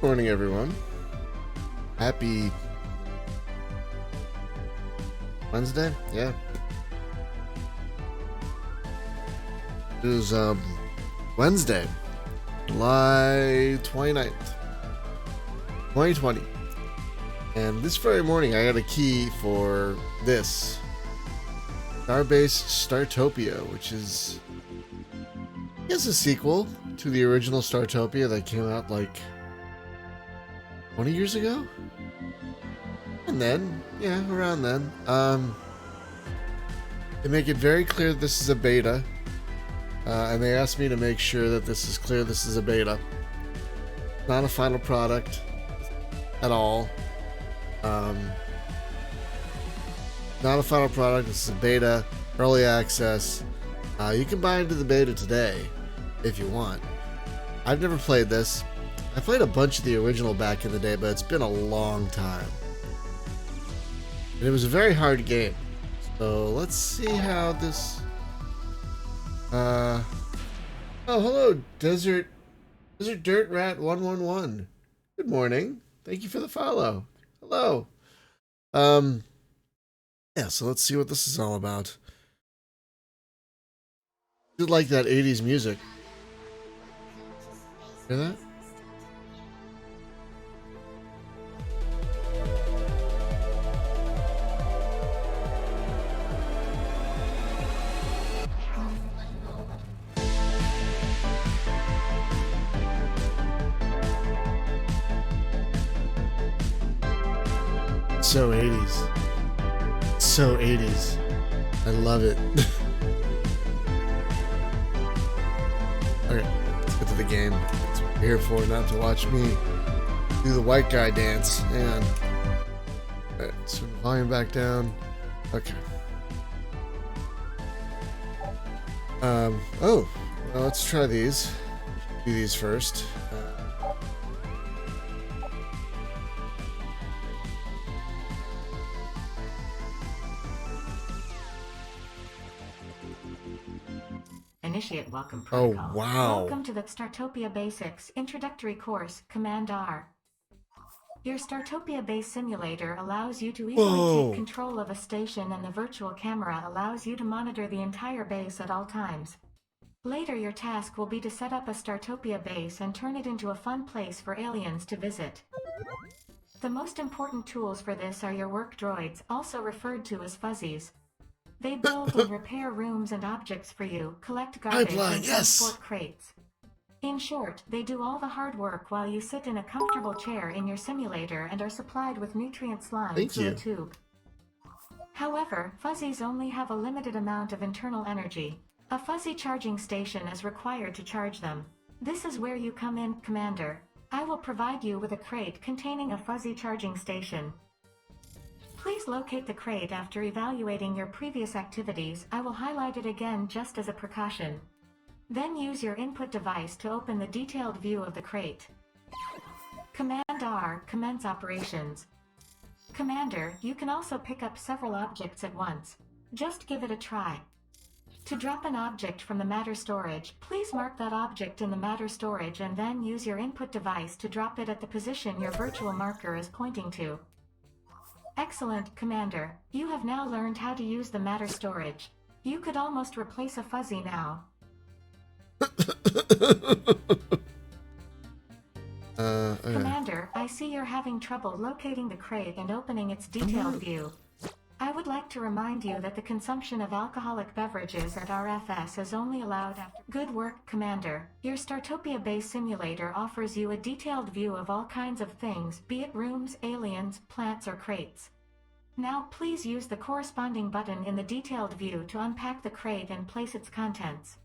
Morning, everyone. Happy Wednesday? Yeah. It is Wednesday, July 29th, 2020. And this very morning I got a key for this Starbase Startopia, which is, I guess, a sequel to the original Startopia that came out like 20 years ago? And then, yeah, around then. They make it very clear that this is a beta. And they asked me to make sure that this is clear this is a beta. Not a final product at all. Not a final product, this is a beta, early access. You can buy into the beta today if you want. I've never played this. I played a bunch of the original back in the day, but it's been a long time. And it was a very hard game. So let's see how this... Oh, hello, Desert Dirt Rat 111. Good morning. Thank you for the follow. Hello. Yeah, so let's see what this is all about. I did like that 80s music. Hear that? So 80s. So 80s. I love it. Okay, let's get to the game. That's what we're here for, not to watch me do the white guy dance. And alright, let's turn the volume back down. Okay. Oh, well, let's try these. Do these first. Initiate welcome protocol. Oh, wow. Welcome to the Startopia Basics Introductory Course, Command R. Your Startopia base simulator allows you to easily take control of a station, and the virtual camera allows you to monitor the entire base at all times. Later, your task will be to set up a Startopia base and turn it into a fun place for aliens to visit. The most important tools for this are your work droids, also referred to as fuzzies. They build and repair rooms and objects for you, collect garbage, and transport crates. In short, they do all the hard work while you sit in a comfortable chair in your simulator and are supplied with nutrient slime through a tube. However, fuzzies only have a limited amount of internal energy. A fuzzy charging station is required to charge them. This is where you come in, Commander. I will provide you with a crate containing a fuzzy charging station. Please locate the crate after evaluating your previous activities. I will highlight it again just as a precaution. Then use your input device to open the detailed view of the crate. Command R, commence operations. Commander, you can also pick up several objects at once. Just give it a try. To drop an object from the matter storage, please mark that object in the matter storage and then use your input device to drop it at the position your virtual marker is pointing to. Excellent, Commander. You have now learned how to use the matter storage. You could almost replace a fuzzy now. Okay. Commander, I see you're having trouble locating the crate and opening its detailed view. I would like to remind you that the consumption of alcoholic beverages at RFS is only allowed after... Good work, Commander. Your Startopia base simulator offers you a detailed view of all kinds of things, be it rooms, aliens, plants, or crates. Now please use the corresponding button in the detailed view to unpack the crate and place its contents.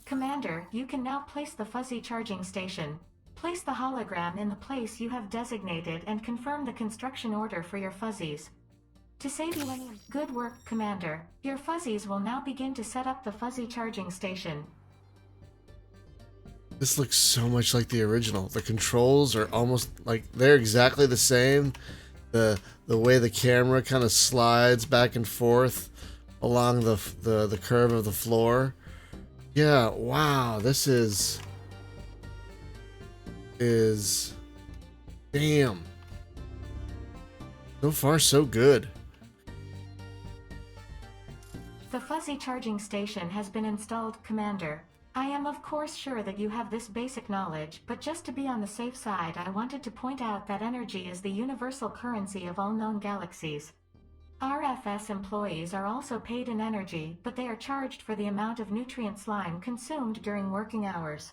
Commander, you can now place the fuzzy charging station. Place the hologram in the place you have designated and confirm the construction order for your fuzzies. To save you any... Good work, Commander. Your fuzzies will now begin to set up the fuzzy charging station. This looks so much like the original. The controls are almost like they're exactly the same. The way the camera kind of slides back and forth along the curve of the floor. Yeah, wow, this is damn. So far so good. The fuzzy charging station has been installed, Commander. I am of course sure that you have this basic knowledge, but just to be on the safe side, I wanted to point out that energy is the universal currency of all known galaxies. RFS employees are also paid in energy, but they are charged for the amount of nutrient slime consumed during working hours.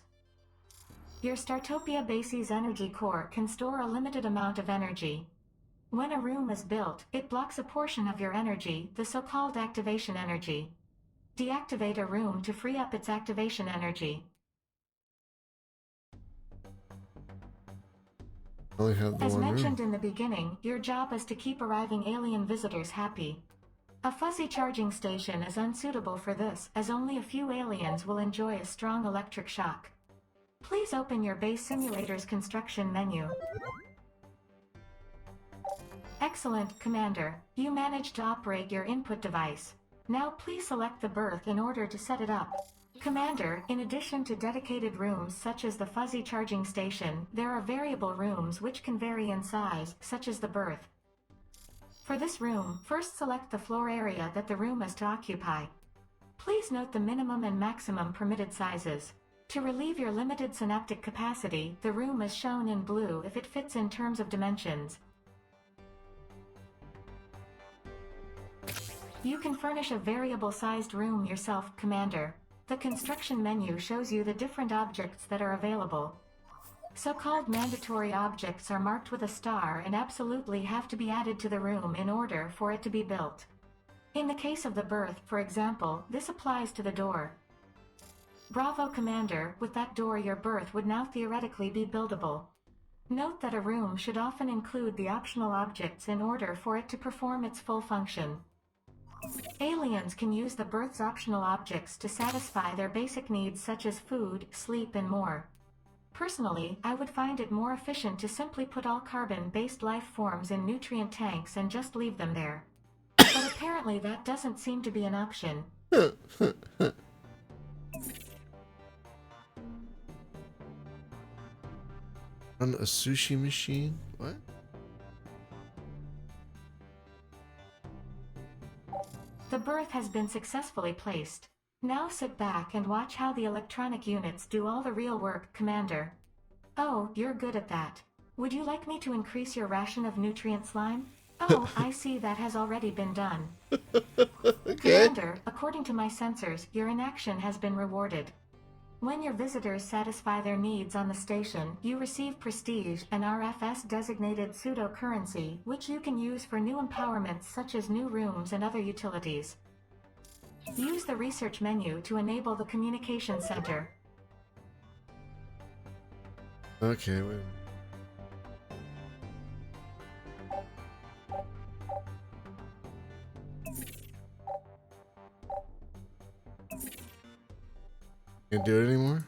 Your Startopia base's energy core can store a limited amount of energy. When a room is built, it blocks a portion of your energy, the so-called activation energy. Deactivate a room to free up its activation energy. I only have the As one mentioned room. in the beginning, your job is to keep arriving alien visitors happy. A fuzzy charging station is unsuitable for this, as only a few aliens will enjoy a strong electric shock. Please open your base simulator's construction menu. Excellent, Commander. You managed to operate your input device. Now please select the berth in order to set it up. Commander, in addition to dedicated rooms such as the fuzzy charging station, there are variable rooms which can vary in size, such as the berth. For this room, first select the floor area that the room is to occupy. Please note the minimum and maximum permitted sizes. To relieve your limited synaptic capacity, the room is shown in blue if it fits in terms of dimensions. You can furnish a variable-sized room yourself, Commander. The construction menu shows you the different objects that are available. So-called mandatory objects are marked with a star and absolutely have to be added to the room in order for it to be built. In the case of the berth, for example, this applies to the door. Bravo, Commander, with that door your berth would now theoretically be buildable. Note that a room should often include the optional objects in order for it to perform its full function. Aliens can use the berth's optional objects to satisfy their basic needs such as food, sleep, and more. Personally, I would find it more efficient to simply put all carbon-based life forms in nutrient tanks and just leave them there. But apparently that doesn't seem to be an option. On a sushi machine? What? The berth has been successfully placed. Now sit back and watch how the electronic units do all the real work, Commander. Oh, you're good at that. Would you like me to increase your ration of nutrient slime? Oh, I see that has already been done. Okay. Commander, according to my sensors, your inaction has been rewarded. When your visitors satisfy their needs on the station, you receive prestige, an RFS-designated pseudo-currency, which you can use for new empowerments such as new rooms and other utilities. Use the research menu to enable the communication center. Okay, wait. Can't do it anymore?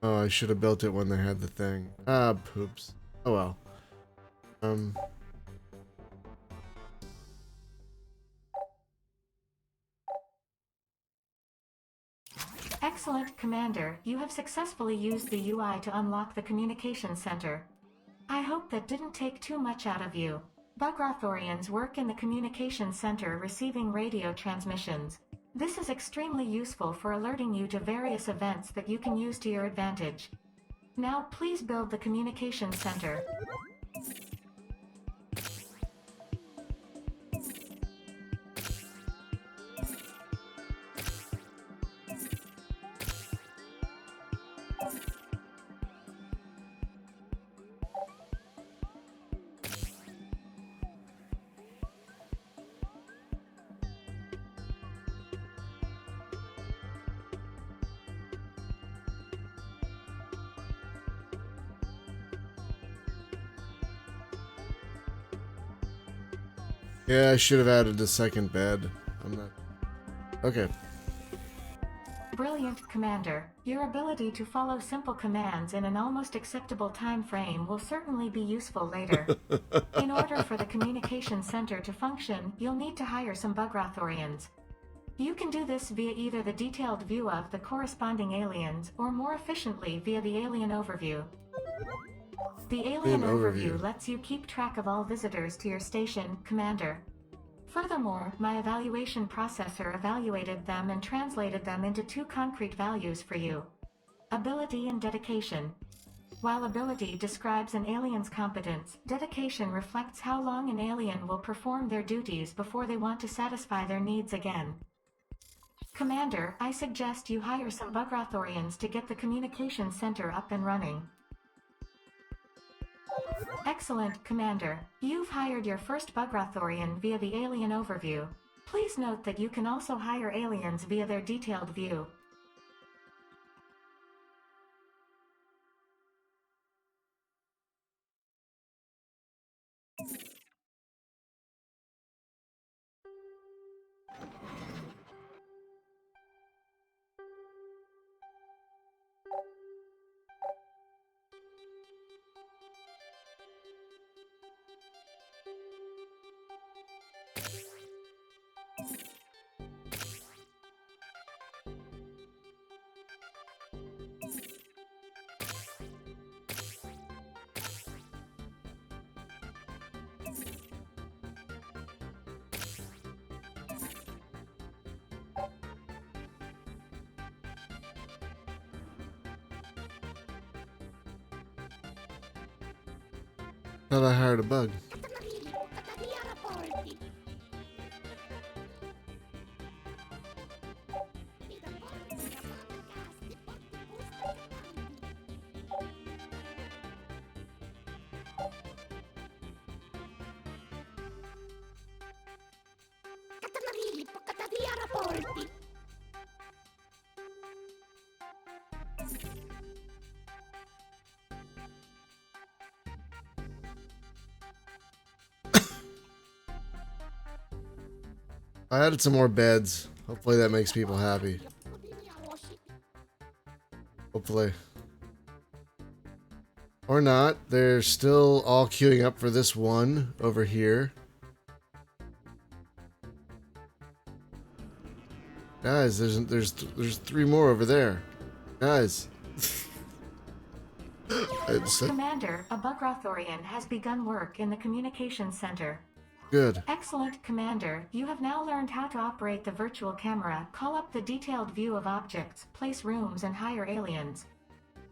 Oh, I should have built it when they had the thing. Ah, poops. Oh well. Excellent, Commander. You have successfully used the UI to unlock the communication center. I hope that didn't take too much out of you. Bugrathorians work in the communication center receiving radio transmissions. This is extremely useful for alerting you to various events that you can use to your advantage. Now please build the communication center. Yeah, I should have added a second bed. I'm not. Okay. Brilliant, Commander. Your ability to follow simple commands in an almost acceptable time frame will certainly be useful later. In order for the communication center to function, you'll need to hire some Bugrathorians. You can do this via either the detailed view of the corresponding aliens, or more efficiently via the alien overview. The alien overview lets you keep track of all visitors to your station, Commander. Furthermore, my evaluation processor evaluated them and translated them into 2 concrete values for you: ability and dedication. While ability describes an alien's competence, dedication reflects how long an alien will perform their duties before they want to satisfy their needs again. Commander, I suggest you hire some Bugrathorians to get the communications center up and running. Excellent, Commander. You've hired your first Bugrathorian via the alien overview. Please note that you can also hire aliens via their detailed view. Thought I hired a bug. I added some more beds. Hopefully that makes people happy. Hopefully. Or not. They're still all queuing up for this one over here. Guys, there's 3 more over there. Guys. Commander, a Bugrathorian has begun work in the communications center. Good. Excellent, Commander. You have now learned how to operate the virtual camera, call up the detailed view of objects, place rooms, and hire aliens.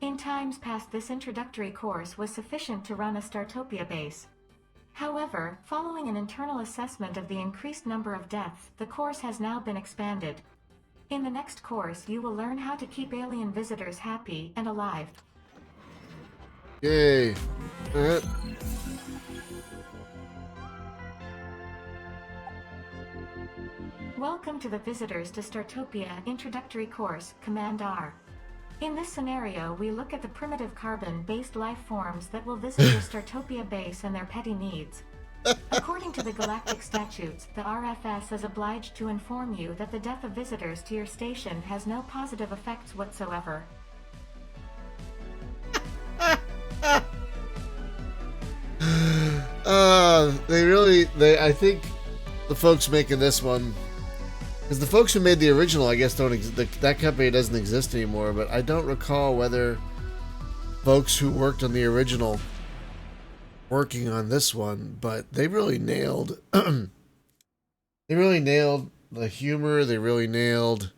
In times past, this introductory course was sufficient to run a Startopia base. However, following an internal assessment of the increased number of deaths, the course has now been expanded. In the next course, you will learn how to keep alien visitors happy and alive. Yay. Alright. Welcome to the Visitors to Startopia Introductory Course, Command R. In this scenario, we look at the primitive carbon-based life forms that will visit your Startopia base and their petty needs. According to the galactic statutes, the RFS is obliged to inform you that the death of visitors to your station has no positive effects whatsoever. I think the folks making this one, because the folks who made the original, I guess, that company doesn't exist anymore, but I don't recall whether folks who worked on the original working on this one, but they really nailed the humor. They really nailed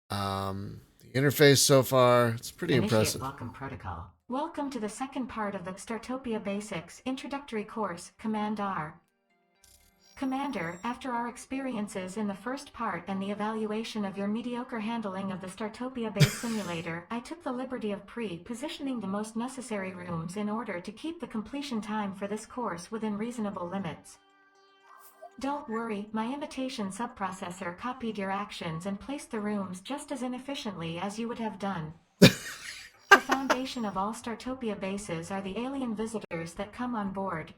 the interface so far. It's pretty impressive. Welcome protocol. Welcome to the second part of the Startopia Basics Introductory Course, Command R. Commander, after our experiences in the first part and the evaluation of your mediocre handling of the Startopia base simulator, I took the liberty of pre-positioning the most necessary rooms in order to keep the completion time for this course within reasonable limits. Don't worry, my imitation subprocessor copied your actions and placed the rooms just as inefficiently as you would have done. The foundation of all Startopia bases are the alien visitors that come on board.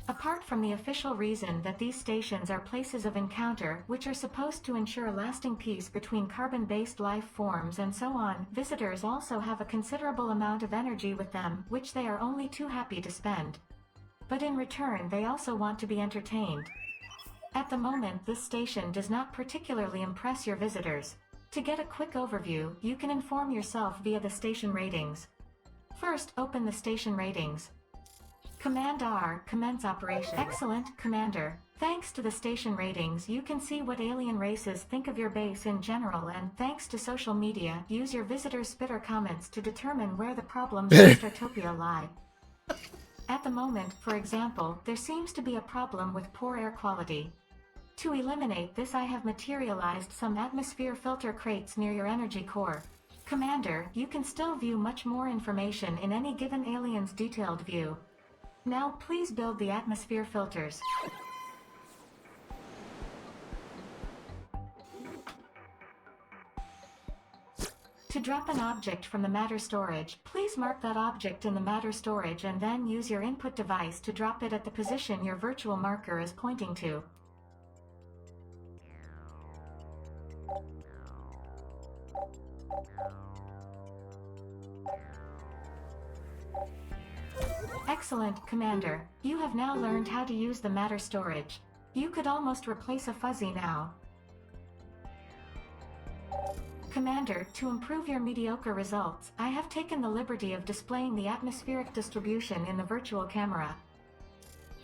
Apart from the official reason that these stations are places of encounter, which are supposed to ensure lasting peace between carbon-based life forms and so on, visitors also have a considerable amount of energy with them, which they are only too happy to spend. But in return, they also want to be entertained. At the moment, this station does not particularly impress your visitors. To get a quick overview, you can inform yourself via the station ratings. First, open the station ratings. Command R, commence operation. Excellent, Commander. Thanks to the station ratings, you can see what alien races think of your base in general, and thanks to social media, use your visitors' spitter comments to determine where the problems in Startopia lie. At the moment, for example, there seems to be a problem with poor air quality. To eliminate this, I have materialized some atmosphere filter crates near your energy core. Commander, you can still view much more information in any given alien's detailed view. Now please build the atmosphere filters. To drop an object from the matter storage, please mark that object in the matter storage and then use your input device to drop it at the position your virtual marker is pointing to. Excellent, Commander. You have now learned how to use the matter storage. You could almost replace a fuzzy now. Commander, to improve your mediocre results, I have taken the liberty of displaying the atmospheric distribution in the virtual camera.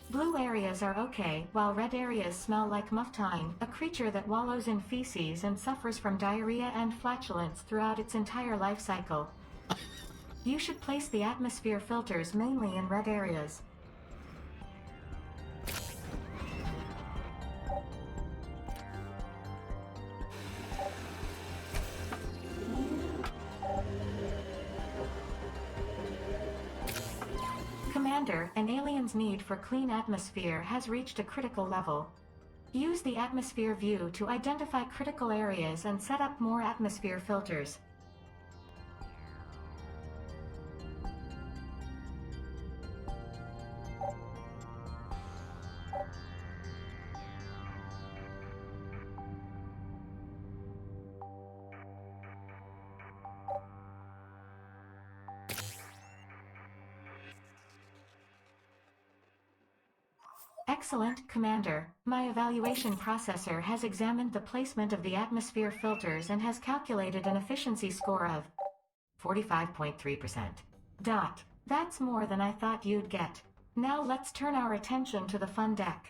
Blue areas are okay, while red areas smell like muftine, a creature that wallows in feces and suffers from diarrhea and flatulence throughout its entire life cycle. You should place the atmosphere filters mainly in red areas. Commander, an alien's need for clean atmosphere has reached a critical level. Use the atmosphere view to identify critical areas and set up more atmosphere filters. Excellent, Commander. My evaluation processor has examined the placement of the atmosphere filters and has calculated an efficiency score of 45.3%. That's more than I thought you'd get. Now let's turn our attention to the fun deck.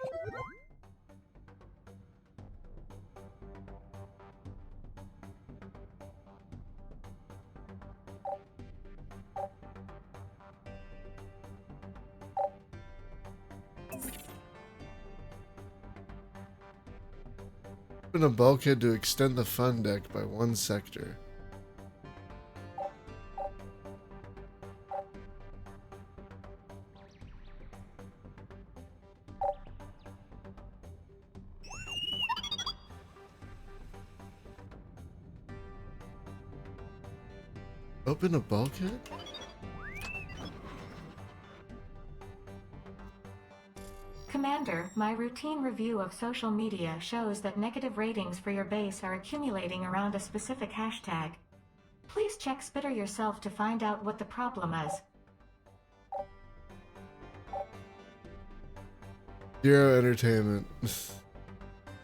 Open a bulkhead to extend the fun deck by 1 sector. Open a bulkhead? Commander, my routine review of social media shows that negative ratings for your base are accumulating around a specific hashtag. Please check Spitter yourself to find out what the problem is. Zero entertainment.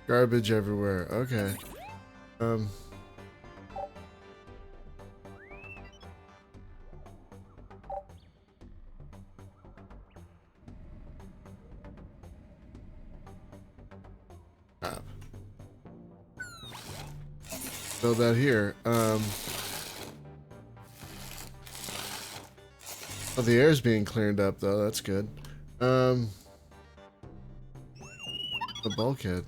Garbage everywhere. Okay. Build that here. Oh, the air's being cleared up though. That's good. The bulkhead.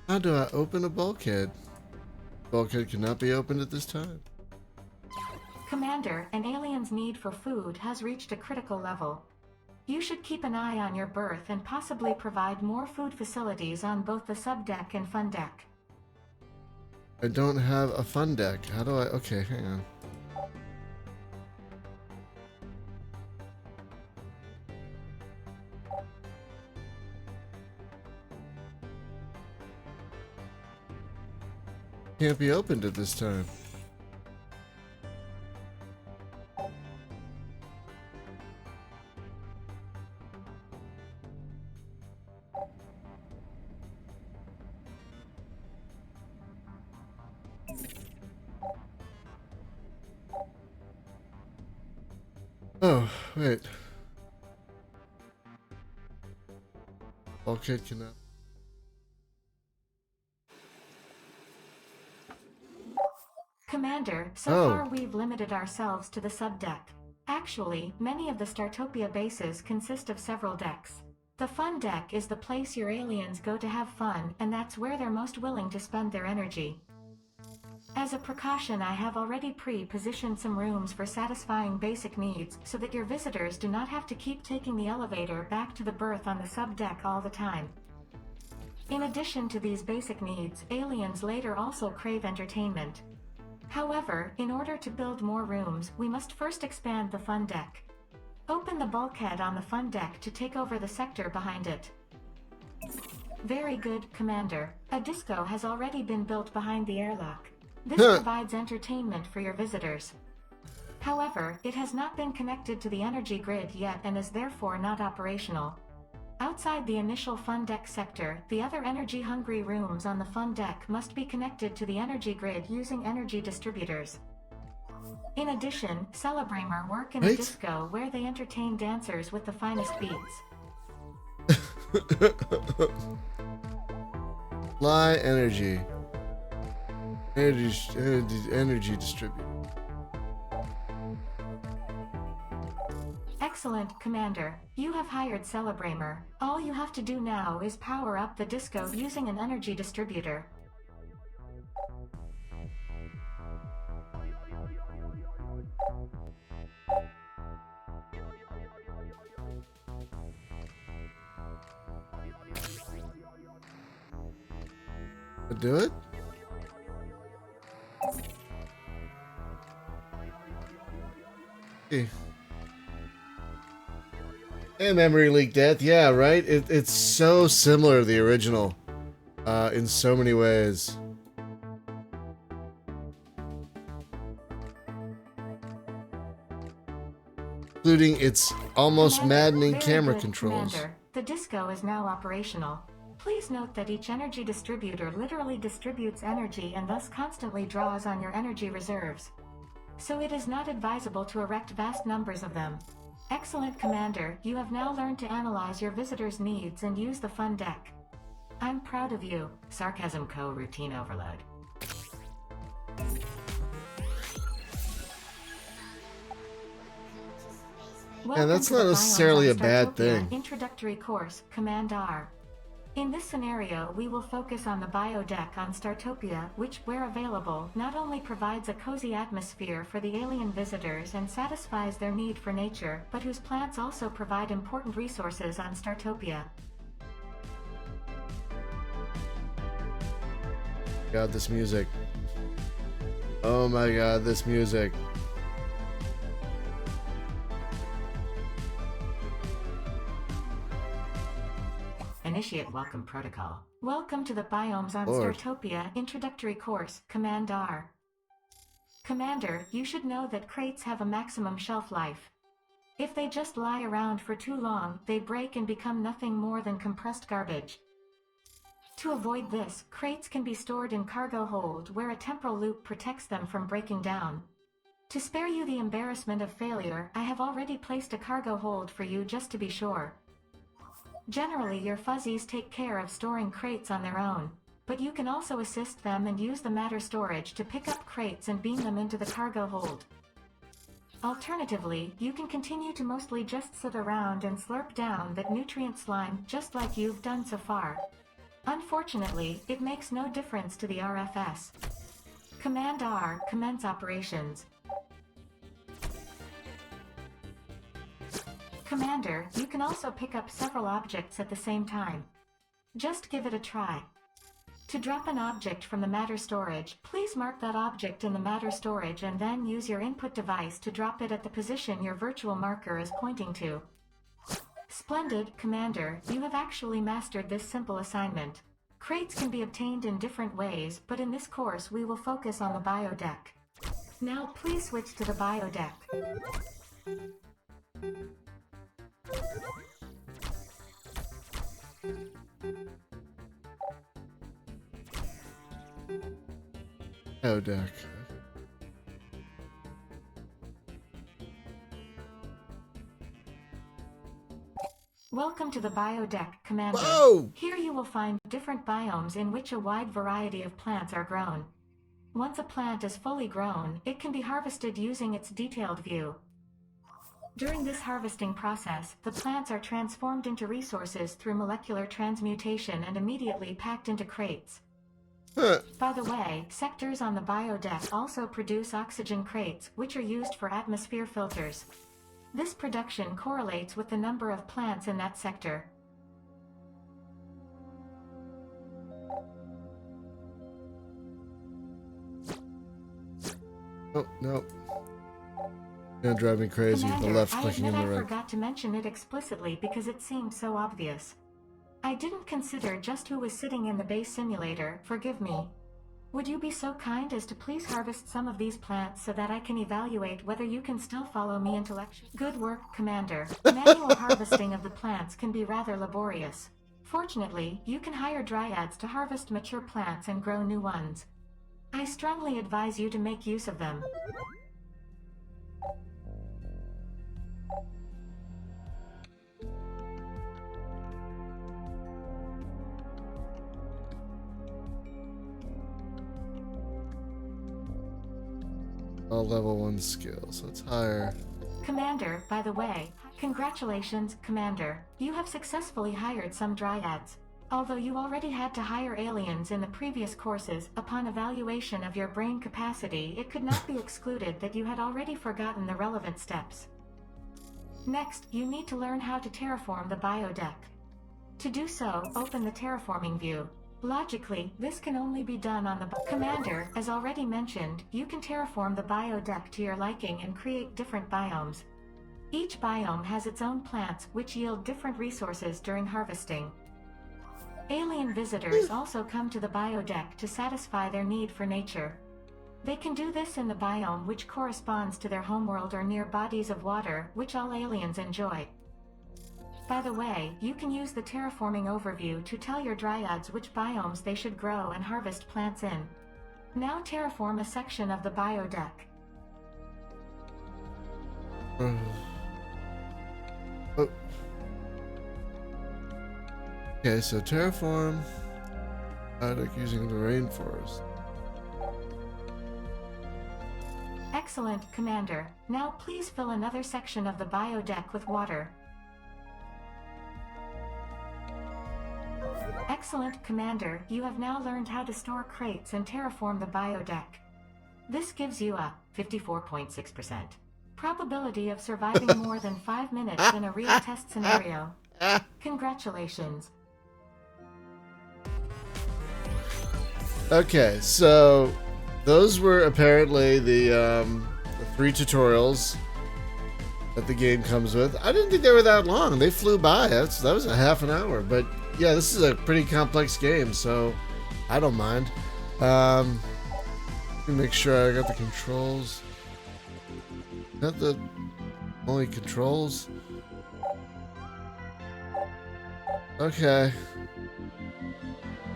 How do I open a bulkhead? Bulkhead cannot be opened at this time. Commander, an alien's need for food has reached a critical level. You should keep an eye on your berth and possibly provide more food facilities on both the subdeck and fun deck. I don't have a fun deck. How do I? Okay, hang on. Can't be opened at this time. Oh, wait. Bulkhead cannot. Commander, so far we've limited ourselves to the subdeck. Actually, many of the Startopia bases consist of several decks. The fun deck is the place your aliens go to have fun, and that's where they're most willing to spend their energy. As a precaution, I have already pre-positioned some rooms for satisfying basic needs, so that your visitors do not have to keep taking the elevator back to the berth on the subdeck all the time. In addition to these basic needs, aliens later also crave entertainment. However, in order to build more rooms, we must first expand the fun deck. Open the bulkhead on the fun deck to take over the sector behind it. Very good, Commander. A disco has already been built behind the airlock. This provides entertainment for your visitors. However, it has not been connected to the energy grid yet and is therefore not operational. Outside the initial fun deck sector, the other energy-hungry rooms on the fun deck must be connected to the energy grid using energy distributors. In addition, Celebramer work in a disco where they entertain dancers with the finest beats. Fly energy. Energy distributor. Excellent, Commander. You have hired Celebramer. All you have to do now is power up the disco using an energy distributor. Do it? Hey. And memory leak death, yeah, right? It's so similar to the original in so many ways. Including its almost maddening camera controls. Commander, the disco is now operational. Please note that each energy distributor literally distributes energy and thus constantly draws on your energy reserves. So it is not advisable to erect vast numbers of them. Excellent, Commander. You have now learned to analyze your visitors' needs and use the fun deck. I'm proud of you. Sarcasm routine overload. Yeah, that's not necessarily a bad thing. Introductory course, Command R. In this scenario, we will focus on the biodeck on Startopia, which, where available, not only provides a cozy atmosphere for the alien visitors and satisfies their need for nature, but whose plants also provide important resources on Startopia. God, this music. Oh my god, this music. Initiate Welcome Protocol. Welcome to the Biomes on Startopia Introductory Course, Command R. Commander, you should know that crates have a maximum shelf life. If they just lie around for too long, they break and become nothing more than compressed garbage. To avoid this, crates can be stored in cargo hold where a temporal loop protects them from breaking down. To spare you the embarrassment of failure, I have already placed a cargo hold for you just to be sure. Generally, your fuzzies take care of storing crates on their own, but you can also assist them and use the matter storage to pick up crates and beam them into the cargo hold. Alternatively, you can continue to mostly just sit around and slurp down that nutrient slime just like you've done so far. Unfortunately, it makes no difference to the RFS. Command R, commence operations. Commander, you can also pick up several objects at the same time. Just give it a try. To drop an object from the matter storage, please mark that object in the matter storage and then use your input device to drop it at the position your virtual marker is pointing to. Splendid, Commander, you have actually mastered this simple assignment. Crates can be obtained in different ways, but in this course we will focus on the biodeck. Now please switch to the biodeck. Biodeck. Welcome to the biodeck, Commander. Whoa! Here you will find different biomes in which a wide variety of plants are grown. Once a plant is fully grown, it can be harvested using its detailed view. During this harvesting process, the plants are transformed into resources through molecular transmutation and immediately packed into crates. By the way, sectors on the biodeck also produce oxygen crates, which are used for atmosphere filters. This production correlates with the number of plants in that sector. Oh, no. Gonna drive me crazy with the Commander, left clicking in the I right. forgot to mention it explicitly because it seemed so obvious. I didn't consider just who was sitting in the base simulator, forgive me. Would you be so kind as to please harvest some of these plants so that I can evaluate whether you can still follow me intellectually? Good work, Commander. Manual harvesting of the plants can be rather laborious. Fortunately, you can hire dryads to harvest mature plants and grow new ones. I strongly advise you to make use of them. All level 1 skills. Let's hire. Commander, by the way, congratulations, Commander. You have successfully hired some dryads. Although you already had to hire aliens in the previous courses, upon evaluation of your brain capacity, it could not be excluded that you had already forgotten the relevant steps. Next, you need to learn how to terraform the biodeck. To do so, open the terraforming view. Logically, this can only be done on the Commander, as already mentioned, you can terraform the biodeck to your liking and create different biomes. Each biome has its own plants, which yield different resources during harvesting. Alien visitors also come to the biodeck to satisfy their need for nature. They can do this in the biome which corresponds to their homeworld or near bodies of water, which all aliens enjoy. By the way, you can use the terraforming overview to tell your dryads which biomes they should grow and harvest plants in. Now terraform a section of the biodeck. Oh. Okay, so terraform biodeck using the rainforest. Excellent, Commander. Now please fill another section of the biodeck with water. Excellent, Commander. You have now learned how to store crates and terraform the biodeck. This gives you a 54.6% probability of surviving more than 5 minutes in a real test scenario. Congratulations. Okay, so those were apparently the 3 tutorials that the game comes with. I didn't think they were that long. They flew by. That was a half an hour, but yeah, this is a pretty complex game, so I don't mind. Let me make sure I got the controls. Not the only controls. Okay.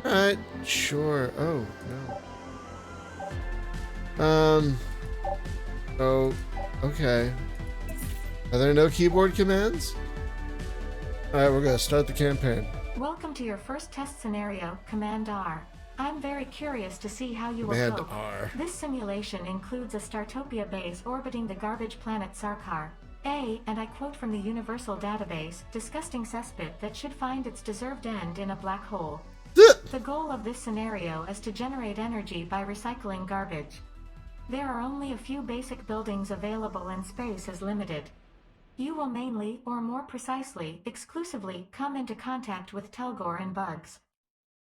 Alright, sure. Oh, no. Oh, okay. Are there no keyboard commands? Alright, we're gonna start the campaign. Welcome to your first test scenario, Command R. I'm very curious to see how you will Command cope. R. This simulation includes a Startopia base orbiting the garbage planet Sarkar. And I quote from the Universal Database, disgusting cesspit that should find its deserved end in a black hole. The goal of this scenario is to generate energy by recycling garbage. There are only a few basic buildings available and space is limited. You will mainly, or more precisely, exclusively, come into contact with Telgor and bugs.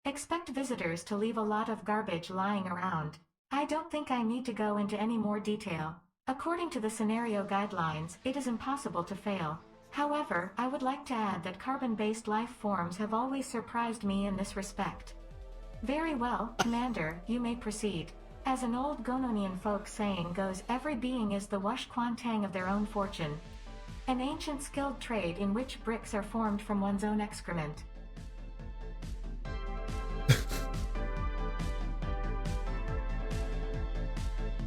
Expect visitors to leave a lot of garbage lying around. I don't think I need to go into any more detail. According to the scenario guidelines, it is impossible to fail. However, I would like to add that carbon-based life forms have always surprised me in this respect. Very well, Commander, you may proceed. As an old Gononian folk saying goes, every being is the Wush Quantang of their own fortune. An ancient skilled trade in which bricks are formed from one's own excrement.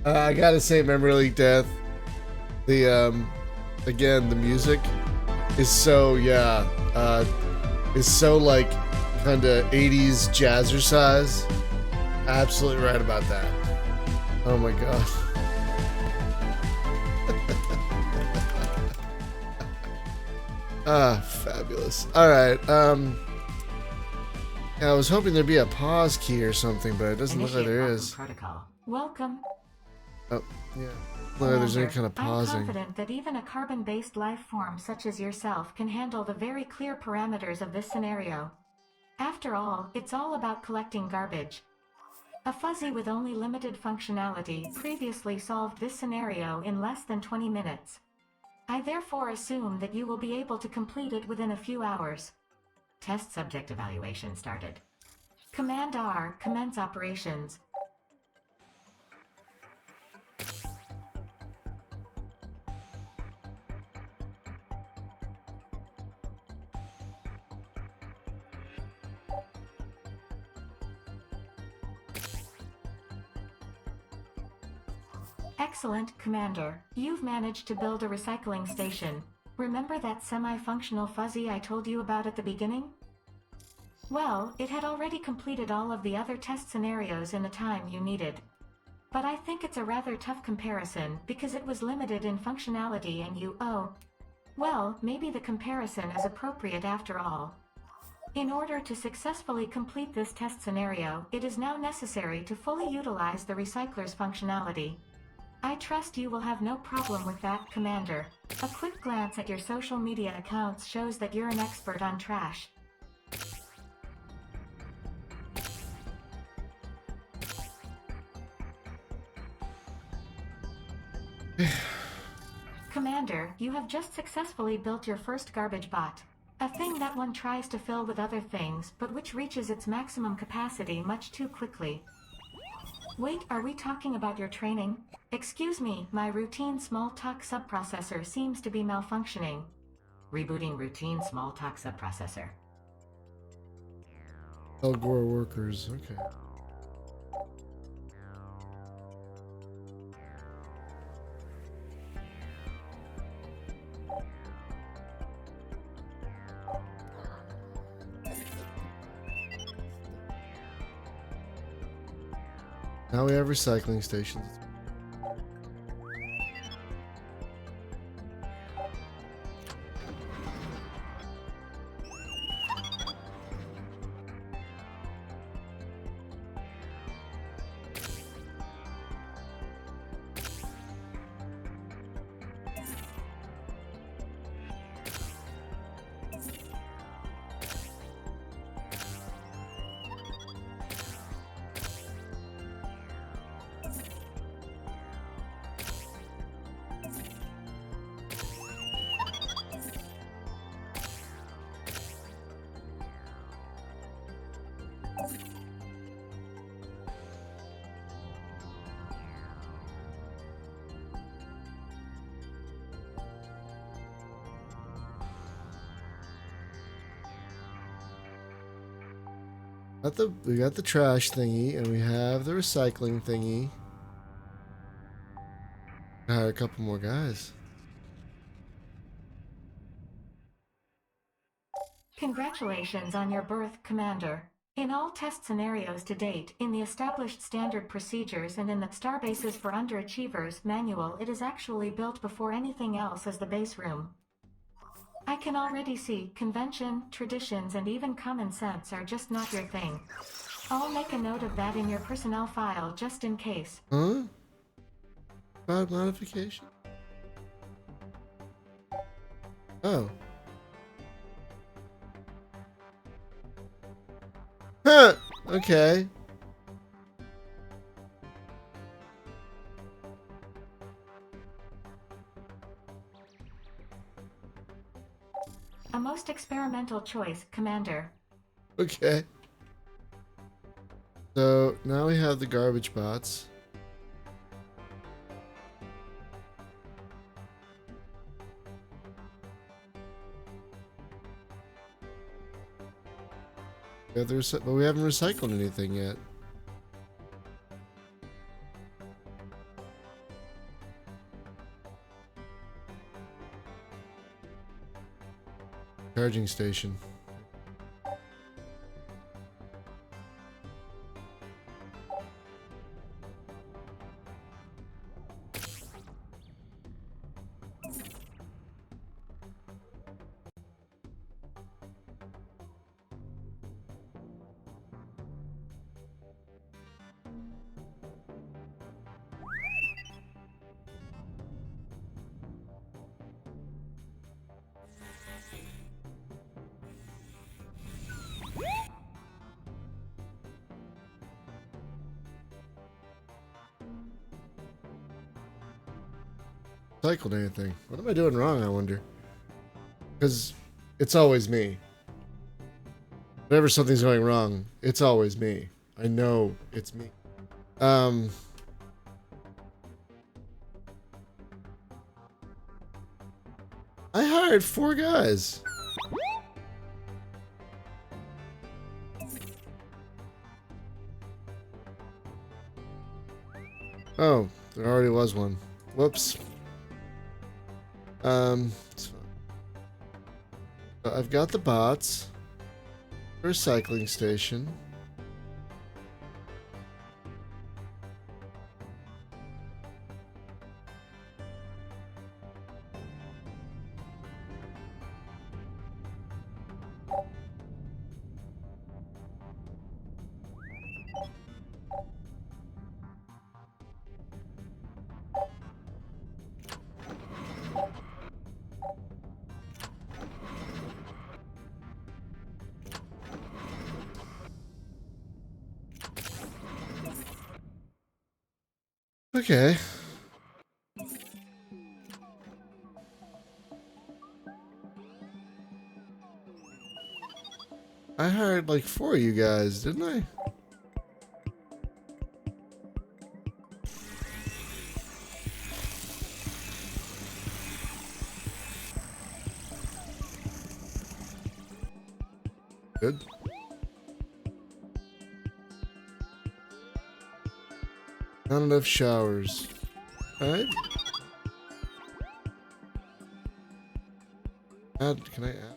I gotta say, Memory League Death, the, again, the music is so, is so, like, kinda 80s jazzercise. Absolutely right about that. Oh my god. Fabulous. Alright, I was hoping there'd be a pause key or something, but it doesn't look like there is. Protocol. Welcome. Oh, yeah. Look like there's any kind of pausing. I'm confident that even a carbon-based life form such as yourself can handle the very clear parameters of this scenario. After all, it's all about collecting garbage. A fuzzy with only limited functionality previously solved this scenario in less than 20 minutes. I therefore assume that you will be able to complete it within a few hours. Test subject evaluation started. Command R, commence operations. Excellent, Commander. You've managed to build a recycling station. Remember that semi-functional fuzzy I told you about at the beginning? Well, it had already completed all of the other test scenarios in the time you needed. But I think it's a rather tough comparison because it was limited in functionality and well, maybe the comparison is appropriate after all. In order to successfully complete this test scenario, it is now necessary to fully utilize the recycler's functionality. I trust you will have no problem with that, Commander. A quick glance at your social media accounts shows that you're an expert on trash. Commander, you have just successfully built your first garbage bot. A thing that one tries to fill with other things, but which reaches its maximum capacity much too quickly. Wait, are we talking about your training? Excuse me, my routine small talk subprocessor seems to be malfunctioning. Rebooting routine small talk subprocessor. Al Gore workers, okay. Now we have recycling stations. We got the trash thingy, and we have the recycling thingy. I had a couple more guys. Congratulations on your birth, Commander. In all test scenarios to date, in the established standard procedures and in the Starbases for Underachievers manual, it is actually built before anything else as the base room. I can already see convention, traditions, and even common sense are just not your thing. I'll make a note of that in your personnel file just in case. Huh? About modification? Oh. Huh! Okay. A most experimental choice, Commander. Okay. So now we have the garbage bots. Yeah, but we haven't recycled anything yet. Charging station. Recycled anything? What am I doing wrong, I wonder? Because it's always me. Whenever something's going wrong, it's always me. I know it's me. I hired 4 guys. Oh, there already was one. Whoops. It's fine. So I've got the bots. Recycling station. Okay. I hired like 4 of you guys, didn't I? Good. Not enough showers. Alright. Can I add?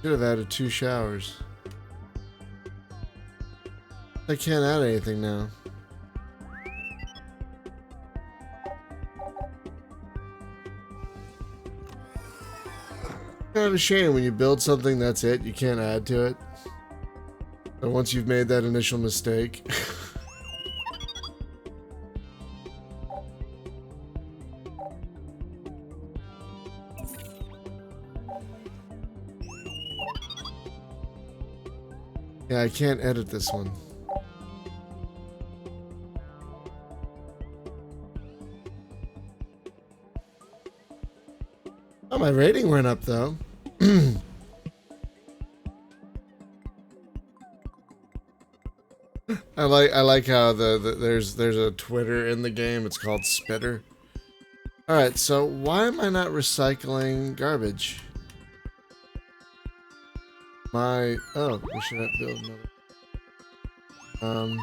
Should have added 2 showers. I can't add anything now. Kind of a shame when you build something, that's it. You can't add to it. But once you've made that initial mistake. Yeah, I can't edit this one. Oh, my rating went up though. I like how there's a Twitter in the game. It's called Spitter. All right, so why am I not recycling garbage? We should have built another.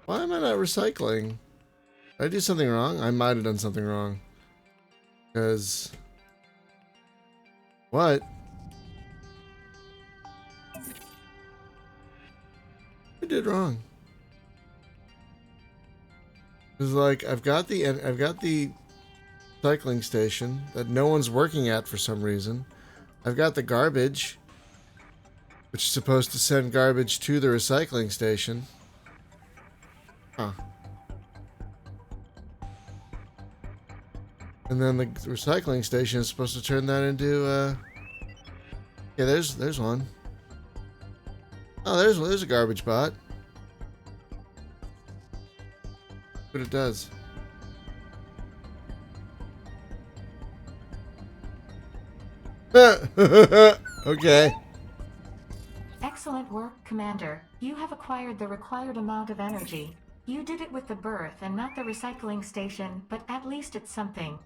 Why am I not recycling? Did I do something wrong? I might have done something wrong. Because... What? I did wrong. It's like, I've got the cycling station that no one's working at for some reason. I've got the garbage, which is supposed to send garbage to the recycling station. Huh. And then the recycling station is supposed to turn that into, yeah, there's one. Oh, there's a garbage bot. What it does. Okay. Excellent work, Commander. You have acquired the required amount of energy. You did it with the berth and not the recycling station, but at least it's something.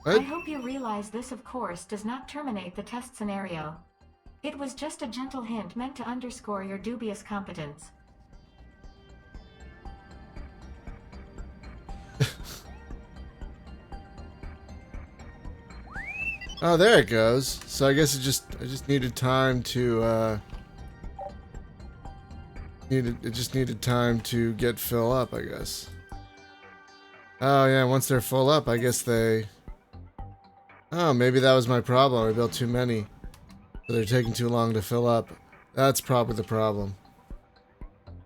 What? I hope you realize this, of course, does not terminate the test scenario. It was just a gentle hint meant to underscore your dubious competence. Oh, there it goes. So I guess I just needed time to it just needed time to get fill up, I guess. Oh yeah, once they're full up, I guess they. Oh, maybe that was my problem. I built too many, so they're taking too long to fill up. That's probably the problem.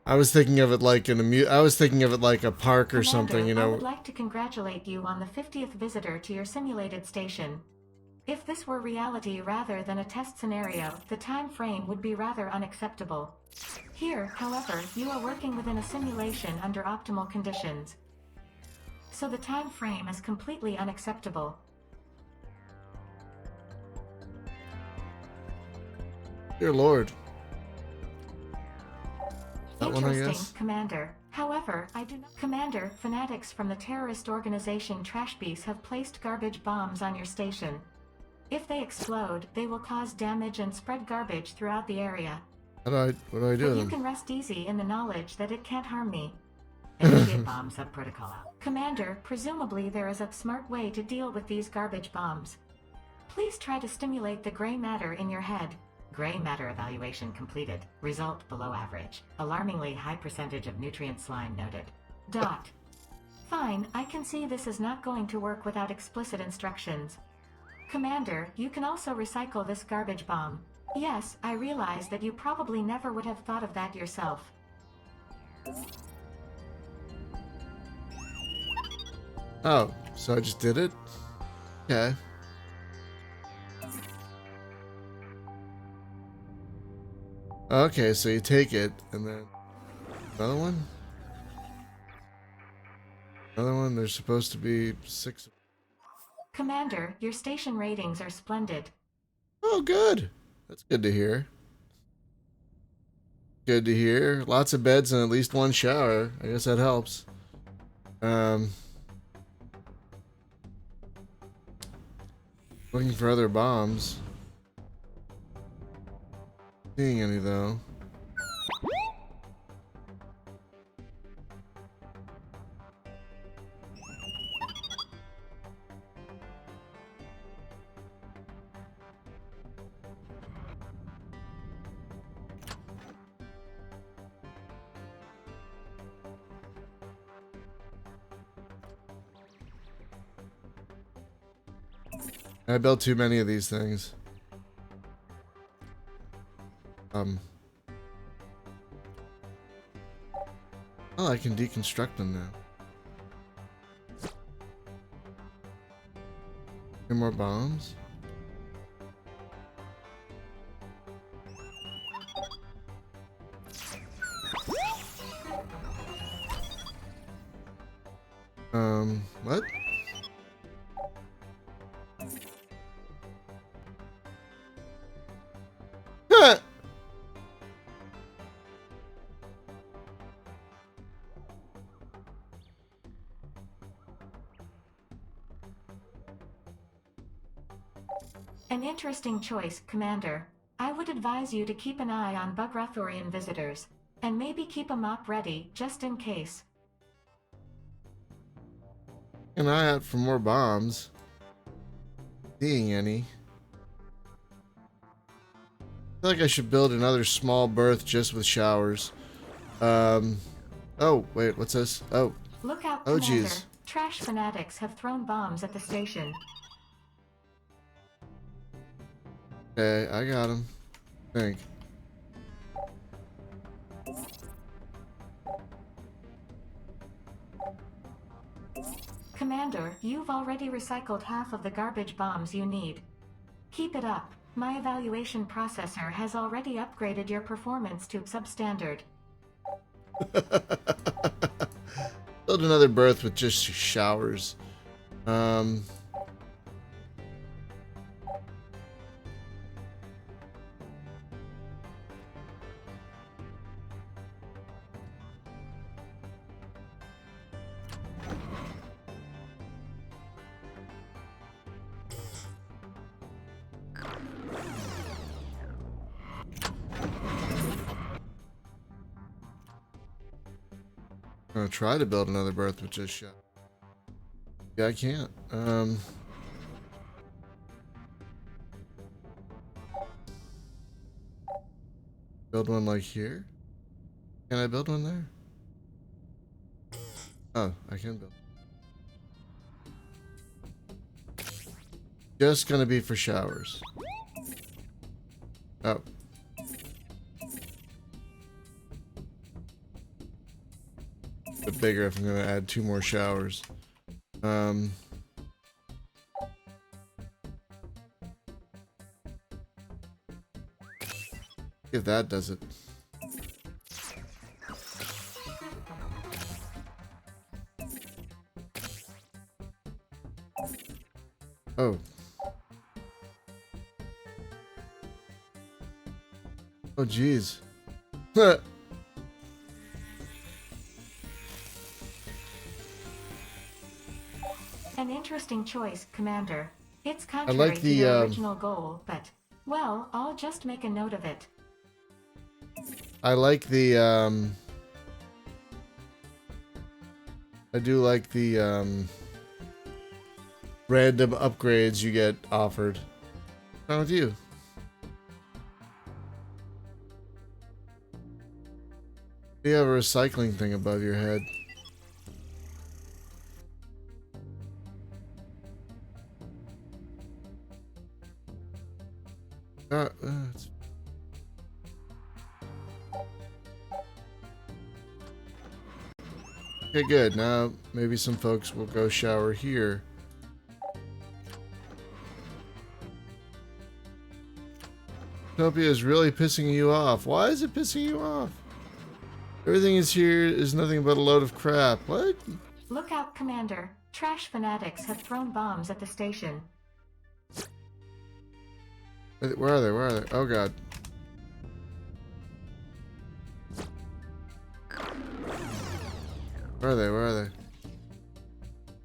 I was thinking of it like I was thinking of it like a park or Commander, something, you I know. would like to congratulate you on the 50th visitor to your simulated station. If this were reality rather than a test scenario, the time frame would be rather unacceptable. Here, however, you are working within a simulation under optimal conditions. So the time frame is completely unacceptable. Dear Lord. That one, I Interesting, guess. Commander. However, I do not. Commander, fanatics from the terrorist organization Trashbeast have placed garbage bombs on your station. If they explode, they will cause damage and spread garbage throughout the area. What do I do But with you them? can rest easy in the knowledge that it can't harm me. Initiate bomb sub-protocol out. Commander, presumably there is a smart way to deal with these garbage bombs. Please try to stimulate the gray matter in your head. Gray matter evaluation completed. Result below average. Alarmingly high percentage of nutrient slime noted. Dot. Fine, I can see this is not going to work without explicit instructions. Commander, you can also recycle this garbage bomb. Yes, I realize that you probably never would have thought of that yourself. Oh, so I just did it? Okay. Okay, so you take it, and then another one? Another one? There's supposed to be 6. Commander, your station ratings are splendid. Oh, good. That's good to hear. Good to hear. Lots of beds and at least one shower. I guess that helps. Looking for other bombs. Seeing any though. I built too many of these things. Oh, I can deconstruct them now. Any more bombs? What? Huh. An interesting choice, Commander. I would advise you to keep an eye on Bugrathorian visitors, and maybe keep a mop ready, just in case. An eye out for more bombs. Seeing any. I feel like I should build another small berth just with showers. Oh, wait, what's this? Oh. Look out, Oh, Commander. jeez. Trash fanatics have thrown bombs at the station. Okay, I got him. I think. Commander, Commander, you've already recycled half of the garbage bombs you need. Keep it up. My evaluation processor has already upgraded your performance to substandard. Build another berth with just showers. I'm gonna try to build another berth with just showers. Yeah, I can't. Build one like here? Can I build one there? Oh, I can build. Just gonna be for showers. Oh. A bit bigger if I'm gonna add 2 more showers. If that does it. Oh. Oh, jeez. An interesting choice, Commander. It's I contrary like to your the original goal, but, well, I'll just make a note of it. I like the I do like the random upgrades you get offered. What's wrong with you? You have a recycling thing above your head. It's... Okay, good. Now maybe some folks will go shower here. Startopia is really pissing you off. Why is it pissing you off? Everything is here is nothing but a load of crap. What? Look out, Commander. Trash fanatics have thrown bombs at the station. Where are they? Where are they? Oh god. Where are they? Where are they?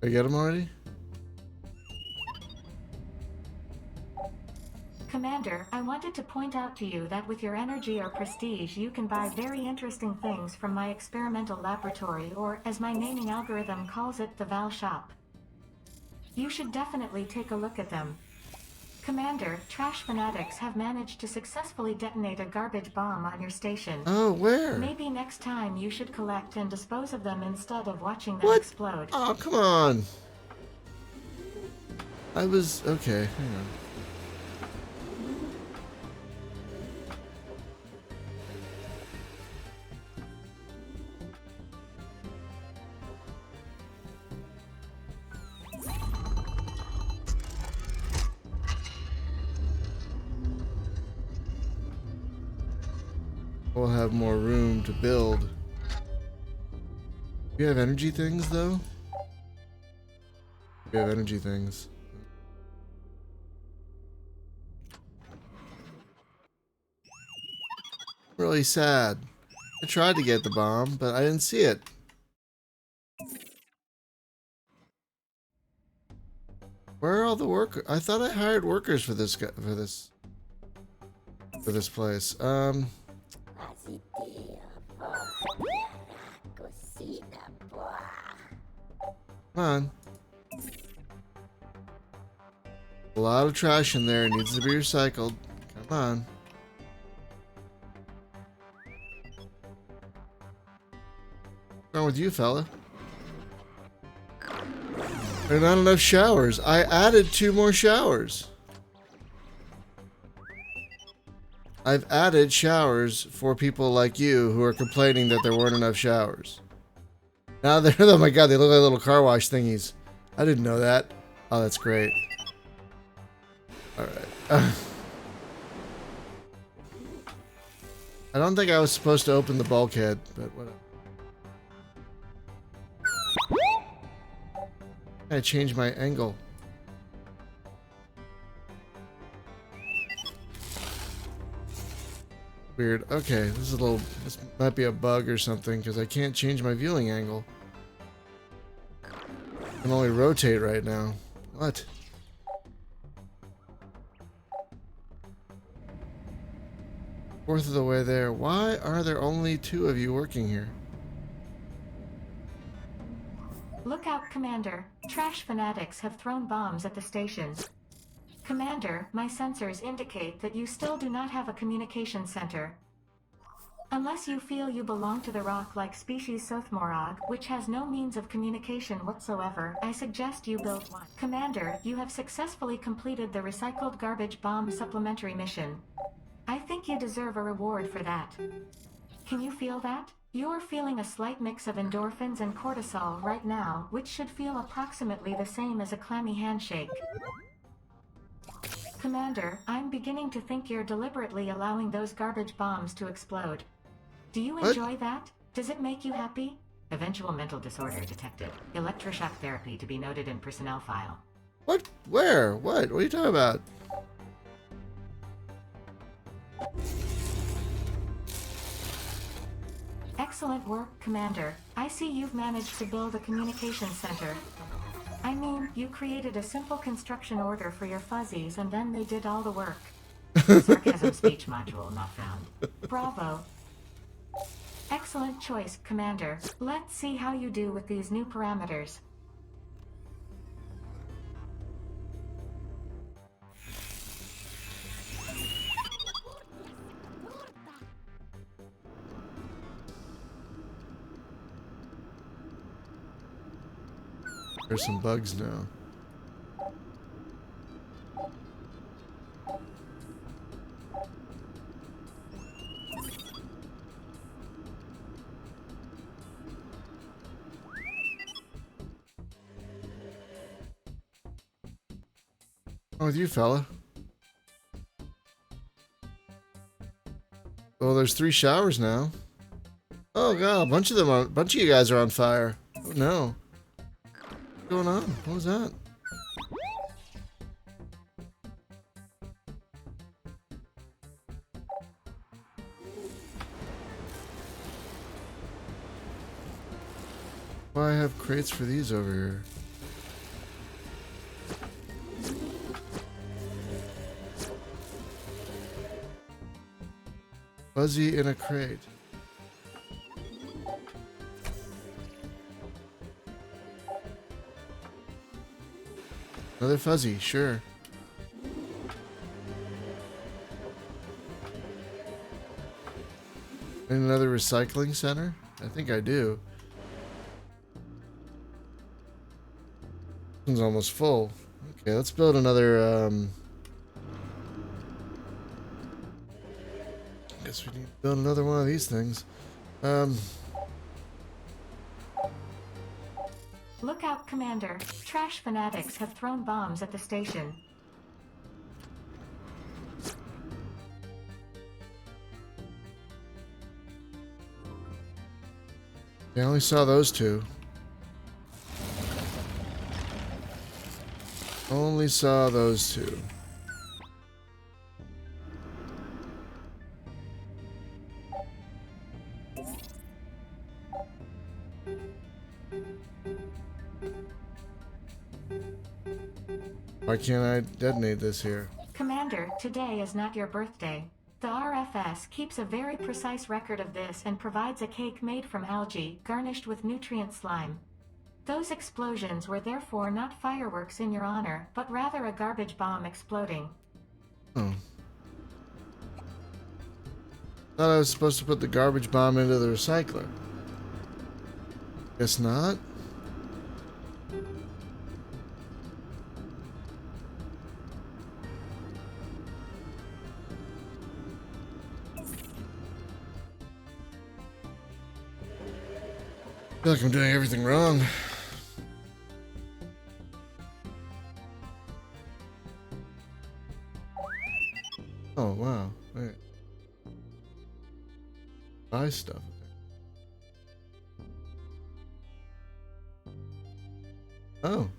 Did I get them already? Commander, I wanted to point out to you that with your energy or prestige, you can buy very interesting things from my experimental laboratory, or, as my naming algorithm calls it, the Val Shop. You should definitely take a look at them. Commander, trash fanatics have managed to successfully detonate a garbage bomb on your station. Oh, where? Maybe next time you should collect and dispose of them instead of watching them explode. Oh, come on. I was... Okay, hang on. We'll have more room to build. Do you have energy things, though? We have energy things. Really sad. I tried to get the bomb, but I didn't see it. Where are all the workers? I thought I hired workers for this guy, for this place. Come on. A lot of trash in there. It needs to be recycled. Come on. What's wrong with you, fella? There are not enough showers. I added 2 more showers. I've added showers for people like you who are complaining that there weren't enough showers. Now they're, oh my god, they look like little car wash thingies. I didn't know that. Oh, that's great. Alright. I don't think I was supposed to open the bulkhead, but whatever. I changed my angle. Weird. Okay, this is a little... This might be a bug or something, because I can't change my viewing angle. I can only rotate right now. What? Fourth of the way there. Why are there only 2 of you working here? Look out, Commander. Trash fanatics have thrown bombs at the station. Commander, my sensors indicate that you still do not have a communication center. Unless you feel you belong to the rock-like species Sothmorog, which has no means of communication whatsoever, I suggest you build one. Commander, you have successfully completed the recycled garbage bomb supplementary mission. I think you deserve a reward for that. Can you feel that? You're feeling a slight mix of endorphins and cortisol right now, which should feel approximately the same as a clammy handshake. Commander, I'm beginning to think you're deliberately allowing those garbage bombs to explode. Do you enjoy that? Does it make you happy? Eventual mental disorder detected. Electroshock therapy to be noted in personnel file. What? Where? What? What are you talking about? Excellent work, Commander. I see you've managed to build a communication center. I mean, you created a simple construction order for your fuzzies and then they did all the work. Sarcasm speech module not found. Bravo. Excellent choice, Commander. Let's see how you do with these new parameters. There's some bugs now. What's with you, fella? Oh, there's 3 showers now. Oh god, a bunch of you guys are on fire. Oh no. What's going on? What was that? Why I have crates for these over here? Fuzzy in a crate. Another fuzzy, sure. And another recycling center? I think I do. This one's almost full. Okay, let's build another, guess we need to build another one of these things. Look out, Commander. Trash fanatics have thrown bombs at the station. I only saw those 2. Only saw those 2. Why can't I detonate this here? Commander, today is not your birthday. The RFS keeps a very precise record of this and provides a cake made from algae, garnished with nutrient slime. Those explosions were therefore not fireworks in your honor, but rather a garbage bomb exploding. Oh. Thought I was supposed to put the garbage bomb into the recycler. Guess not. I feel like I'm doing everything wrong. Buy stuff. Oh.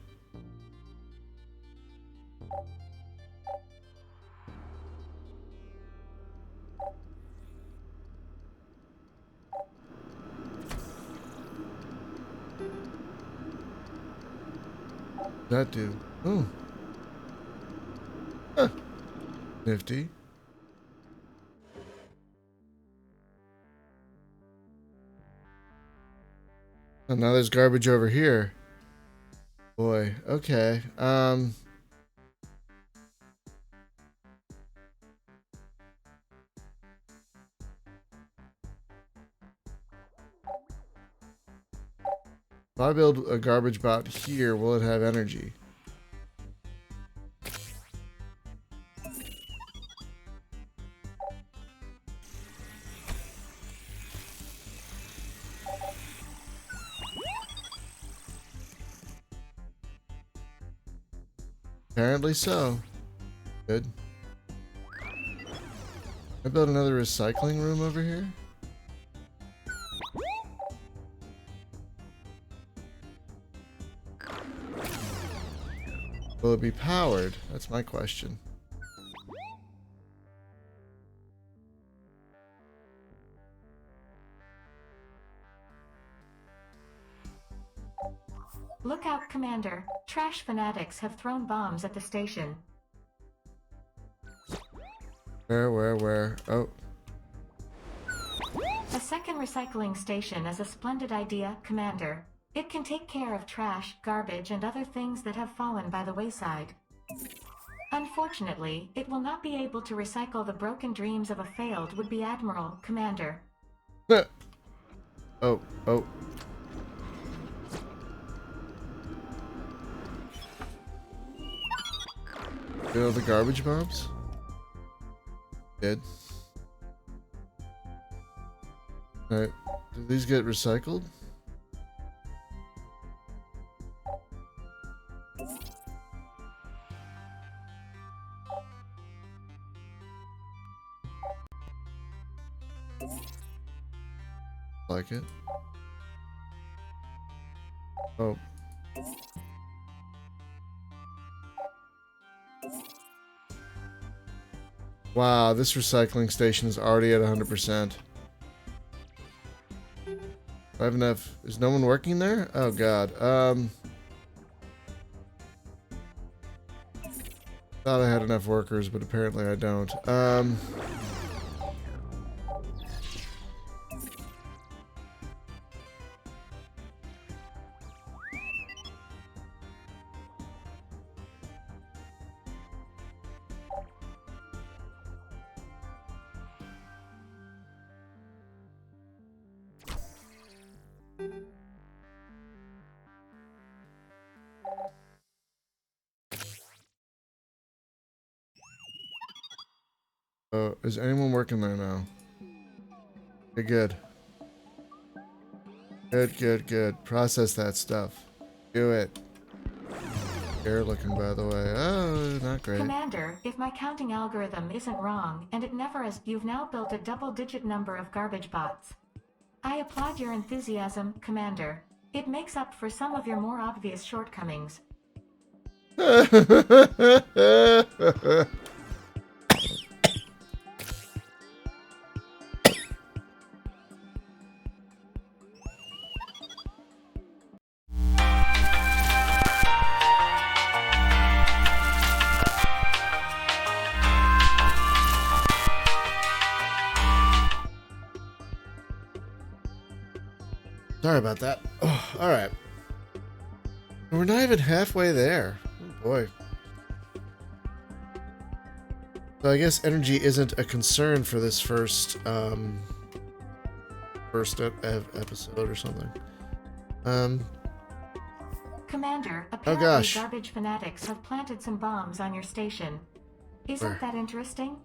That do. Oh. Huh. Nifty. Oh, now there's garbage over here. Boy, okay. If I build a garbage bot here, will it have energy? Apparently so. Good. I built another recycling room over here. Will it be powered? That's my question. Look out, Commander. Trash fanatics have thrown bombs at the station. Where? Oh. A second recycling station is a splendid idea, Commander. It can take care of trash, garbage, and other things that have fallen by the wayside. Unfortunately, it will not be able to recycle the broken dreams of a failed would-be admiral, Commander. Oh. Build the garbage bombs? Good. Alright. Do these get recycled? Like it. Oh. Wow, this recycling station is already at 100%. I have enough. Is no one working there? Oh god. Thought I had enough workers, but apparently I don't. Is anyone working there now? Okay, good. Good. Process that stuff. Do it. You're looking, by the way. Oh, not great. Commander, if my counting algorithm isn't wrong, and it never is, you've now built a double-digit number of garbage bots. I applaud your enthusiasm, Commander. It makes up for some of your more obvious shortcomings. Sorry about that. Oh, alright. We're not even halfway there. Oh boy. So I guess energy isn't a concern for this first episode or something. Commander, Oh apparently gosh. garbage fanatics have planted some bombs on your station. Isn't Where? that interesting?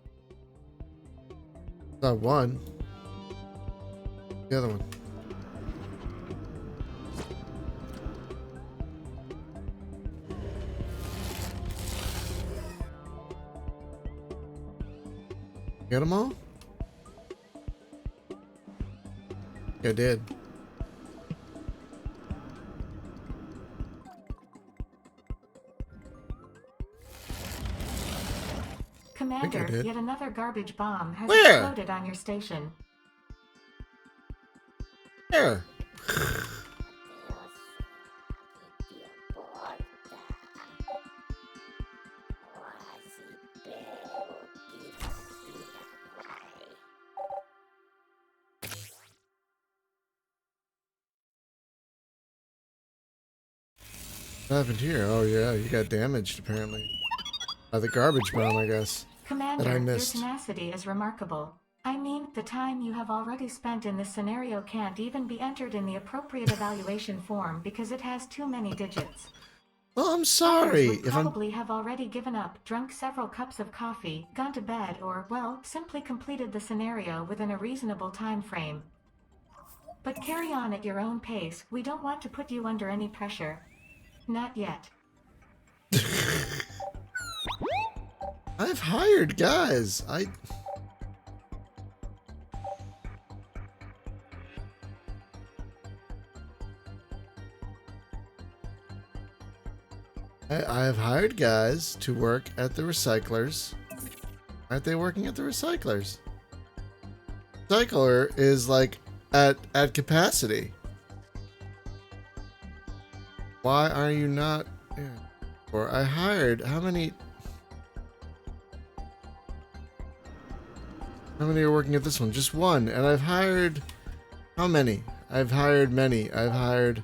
Not one. The other one. Get them all? I did. Commander, yet another garbage bomb has Where? exploded on your station. Where? What happened here? Oh yeah, you got damaged apparently. By the garbage bomb, I guess. Commander, that I your missed. tenacity is remarkable. I mean, the time you have already spent in this scenario can't even be entered in the appropriate evaluation form because it has too many digits. Well, I'm Others sorry would if probably have already given up, drunk several cups of coffee, gone to bed, or, well, simply completed the scenario within a reasonable time frame. But carry on at your own pace. We don't want to put you under any pressure. Not yet. I've hired guys. I have hired guys to work at the recyclers. Aren't they working at the recyclers? Recycler is like at capacity. Why are you not? Yeah. Or I hired how many? How many are working at this one? Just one, and I've hired how many? I've hired many. I've hired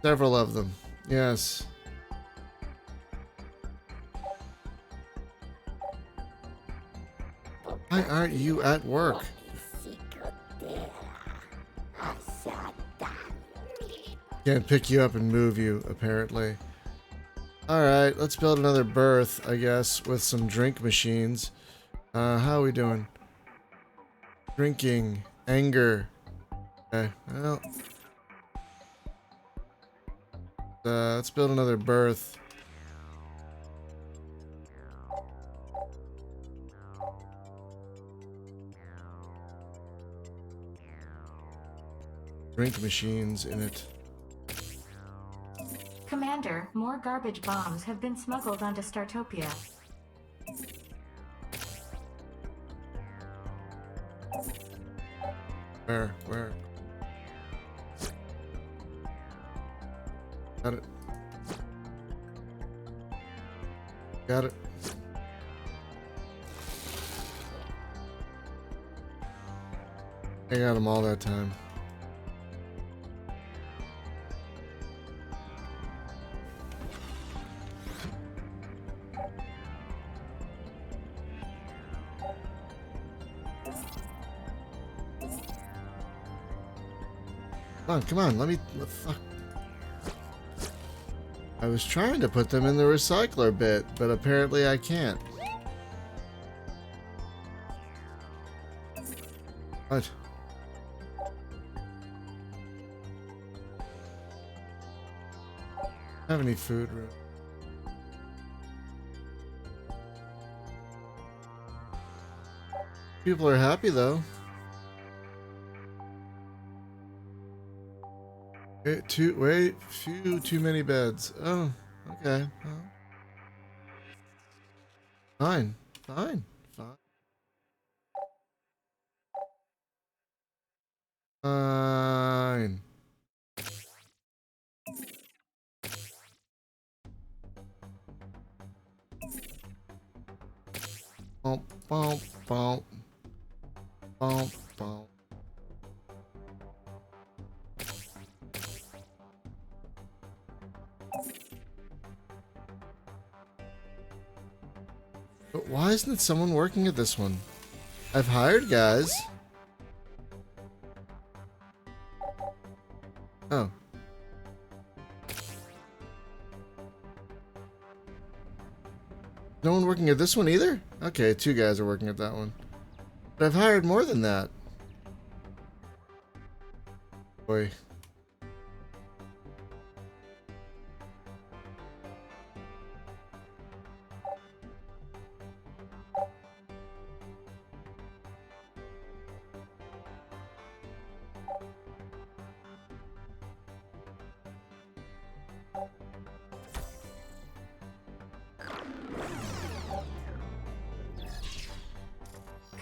several of them. Yes. Why aren't you at work? Can't pick you up and move you, apparently. Alright, let's build another berth, I guess, with some drink machines. How are we doing? Drinking. Anger. Okay, well. Let's build another berth. Drink machines in it. Commander, more garbage bombs have been smuggled onto Startopia. Where? Where? Got it. Got it. I got them all that time. Come on, let me. Fuck. I was trying to put them in the recycler bit, but apparently I can't. What? Have any food? People are happy though. Too many beds. Oh, okay. Well, fine, fine, fine. Fine. Bump, bump, bump, bump, bump. But why isn't it someone working at this one? I've hired guys. Oh. No one working at this one either? Okay, 2 guys are working at that one. But I've hired more than that. Boy.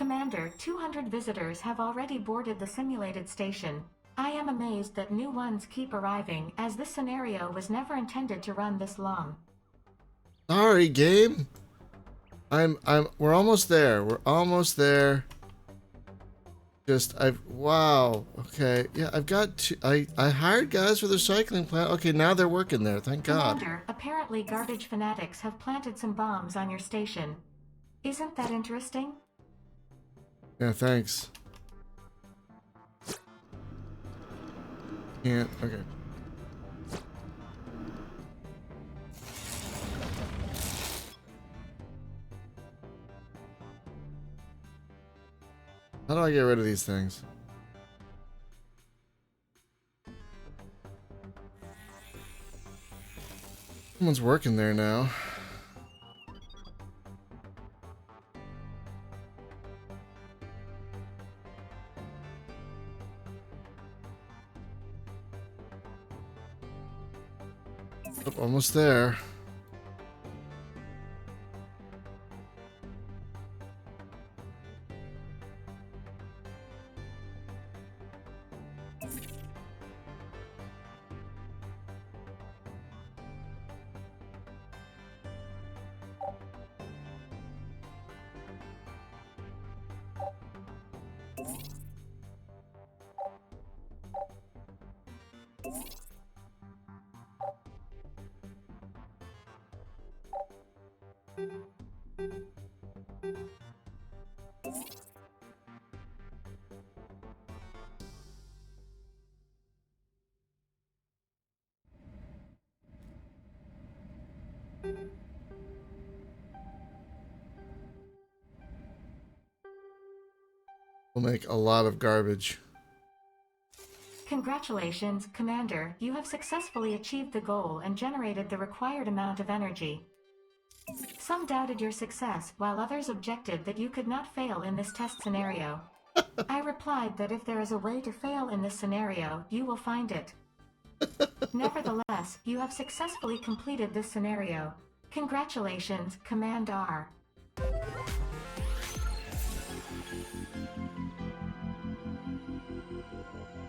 Commander, 200 visitors have already boarded the simulated station. I am amazed that new ones keep arriving, as this scenario was never intended to run this long. Sorry, game. We're almost there. We're almost there. Wow. Okay. Yeah, I've got two. I hired guys for the recycling plant. Okay, now they're working there. Thank God. Commander, apparently garbage fanatics have planted some bombs on your station. Isn't that interesting? Yeah, thanks. Can't. Okay. How do I get rid of these things? Someone's working there now. Oh, almost there. We'll make a lot of garbage. Congratulations, Commander. You have successfully achieved the goal and generated the required amount of energy. Some doubted your success, while others objected that you could not fail in this test scenario. I replied that if there is a way to fail in this scenario, you will find it. Nevertheless, you have successfully completed this scenario. Congratulations, Command R.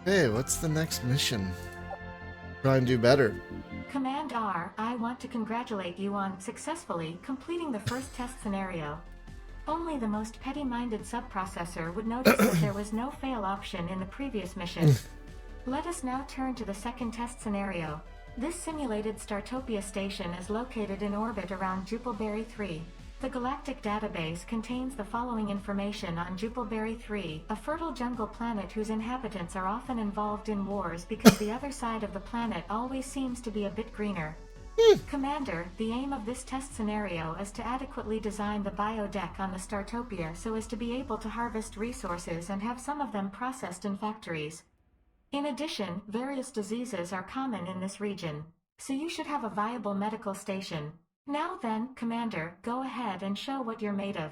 Hey, what's the next mission? Try and do better. Command R, I want to congratulate you on successfully completing the first test scenario. Only the most petty-minded subprocessor would notice that there was no fail option in the previous mission. Let us now turn to the second test scenario. This simulated Startopia station is located in orbit around Jupilberry 3. The galactic database contains the following information on Jupilberry 3, a fertile jungle planet whose inhabitants are often involved in wars because the other side of the planet always seems to be a bit greener. Commander, the aim of this test scenario is to adequately design the biodeck on the Startopia so as to be able to harvest resources and have some of them processed in factories. In addition, various diseases are common in this region, so you should have a viable medical station. Now then, Commander, go ahead and show what you're made of.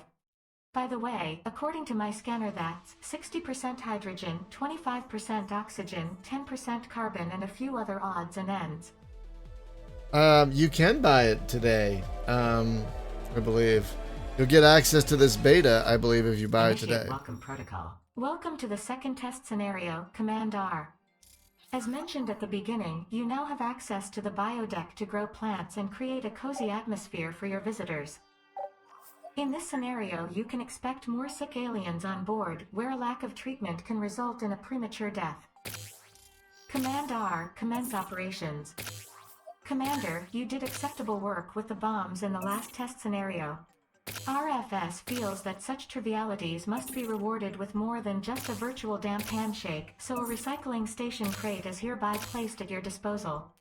By the way, according to my scanner that's 60% hydrogen, 25% oxygen, 10% carbon and a few other odds and ends. You can buy it today, I believe. You'll get access to this beta, I believe, if you buy it today. Welcome protocol. Welcome to the second test scenario, Command R. As mentioned at the beginning, you now have access to the biodeck to grow plants and create a cozy atmosphere for your visitors. In this scenario, you can expect more sick aliens on board, where a lack of treatment can result in a premature death. Command R, commence operations. Commander, you did acceptable work with the bombs in the last test scenario. RFS feels that such trivialities must be rewarded with more than just a virtual damp handshake, so a recycling station crate is hereby placed at your disposal.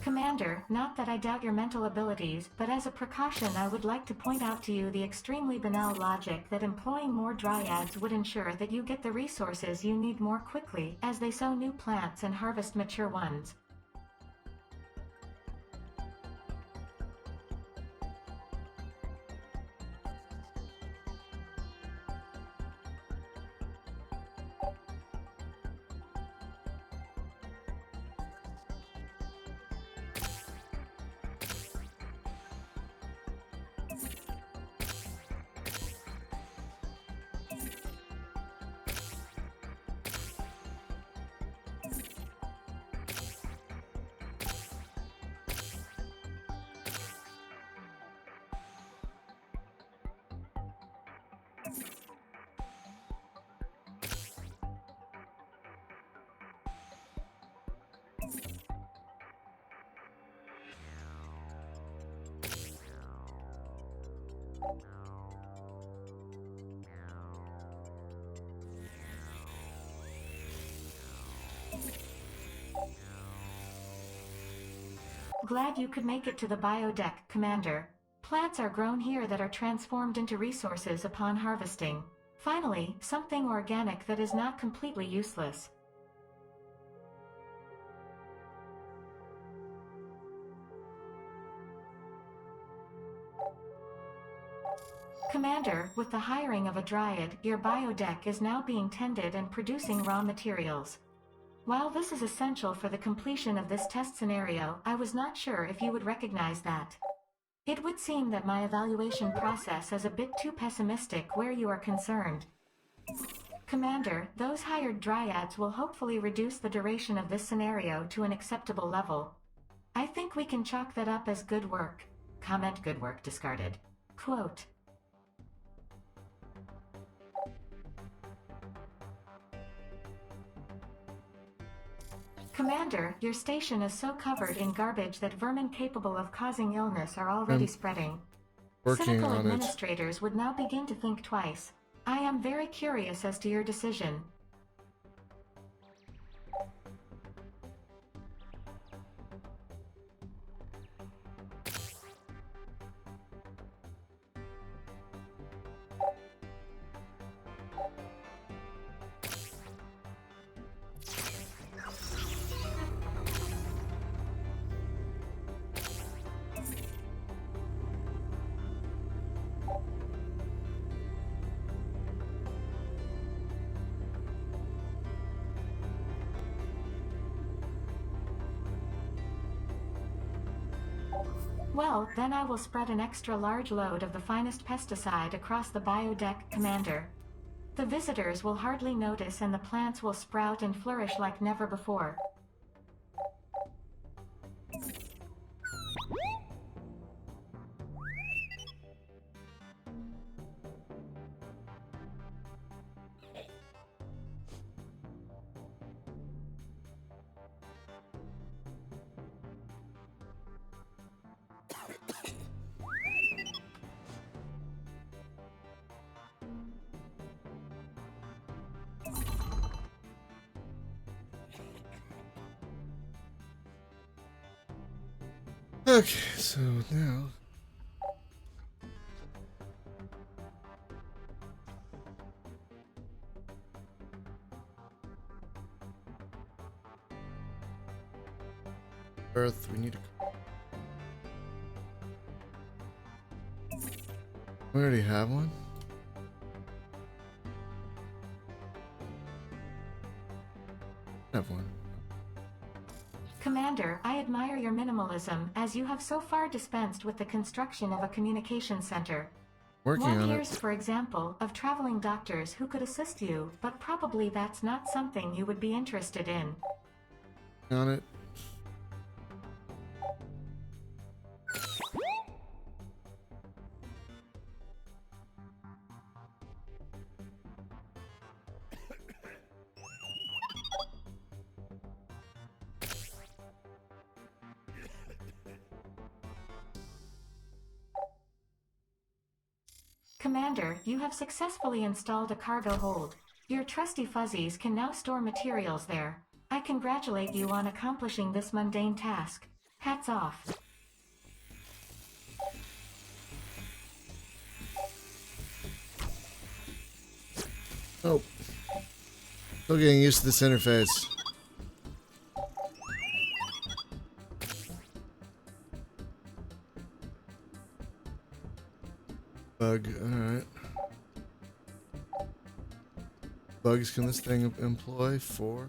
Commander, not that I doubt your mental abilities, but as a precaution I would like to point out to you the extremely banal logic that employing more dryads would ensure that you get the resources you need more quickly, as they sow new plants and harvest mature ones. Glad you could make it to the biodeck, Commander. Plants are grown here that are transformed into resources upon harvesting. Finally, something organic that is not completely useless. Commander, with the hiring of a dryad, your biodeck is now being tended and producing raw materials. While this is essential for the completion of this test scenario, I was not sure if you would recognize that. It would seem that my evaluation process is a bit too pessimistic where you are concerned. Commander, those hired dryads will hopefully reduce the duration of this scenario to an acceptable level. I think we can chalk that up as good work. Comment good work discarded. Quote. Commander, your station is so covered in garbage that vermin capable of causing illness are already spreading. Cynical administrators would now begin to think twice. I am very curious as to your decision. Well, then I will spread an extra large load of the finest pesticide across the biodeck, Commander. The visitors will hardly notice and the plants will sprout and flourish like never before. Okay, so now Earth, we need to. We already have one. Have one. Commander, I admire your minimalism, as you have so far dispensed with the construction of a communication center. Working One on hears, it. for example, of traveling doctors who could assist you, but probably that's not something you would be interested in. On it. Commander, you have successfully installed a cargo hold. Your trusty fuzzies can now store materials there. I congratulate you on accomplishing this mundane task. Hats off. Oh. Still getting used to this interface. Bug, alright. Bugs can this thing employ? 4?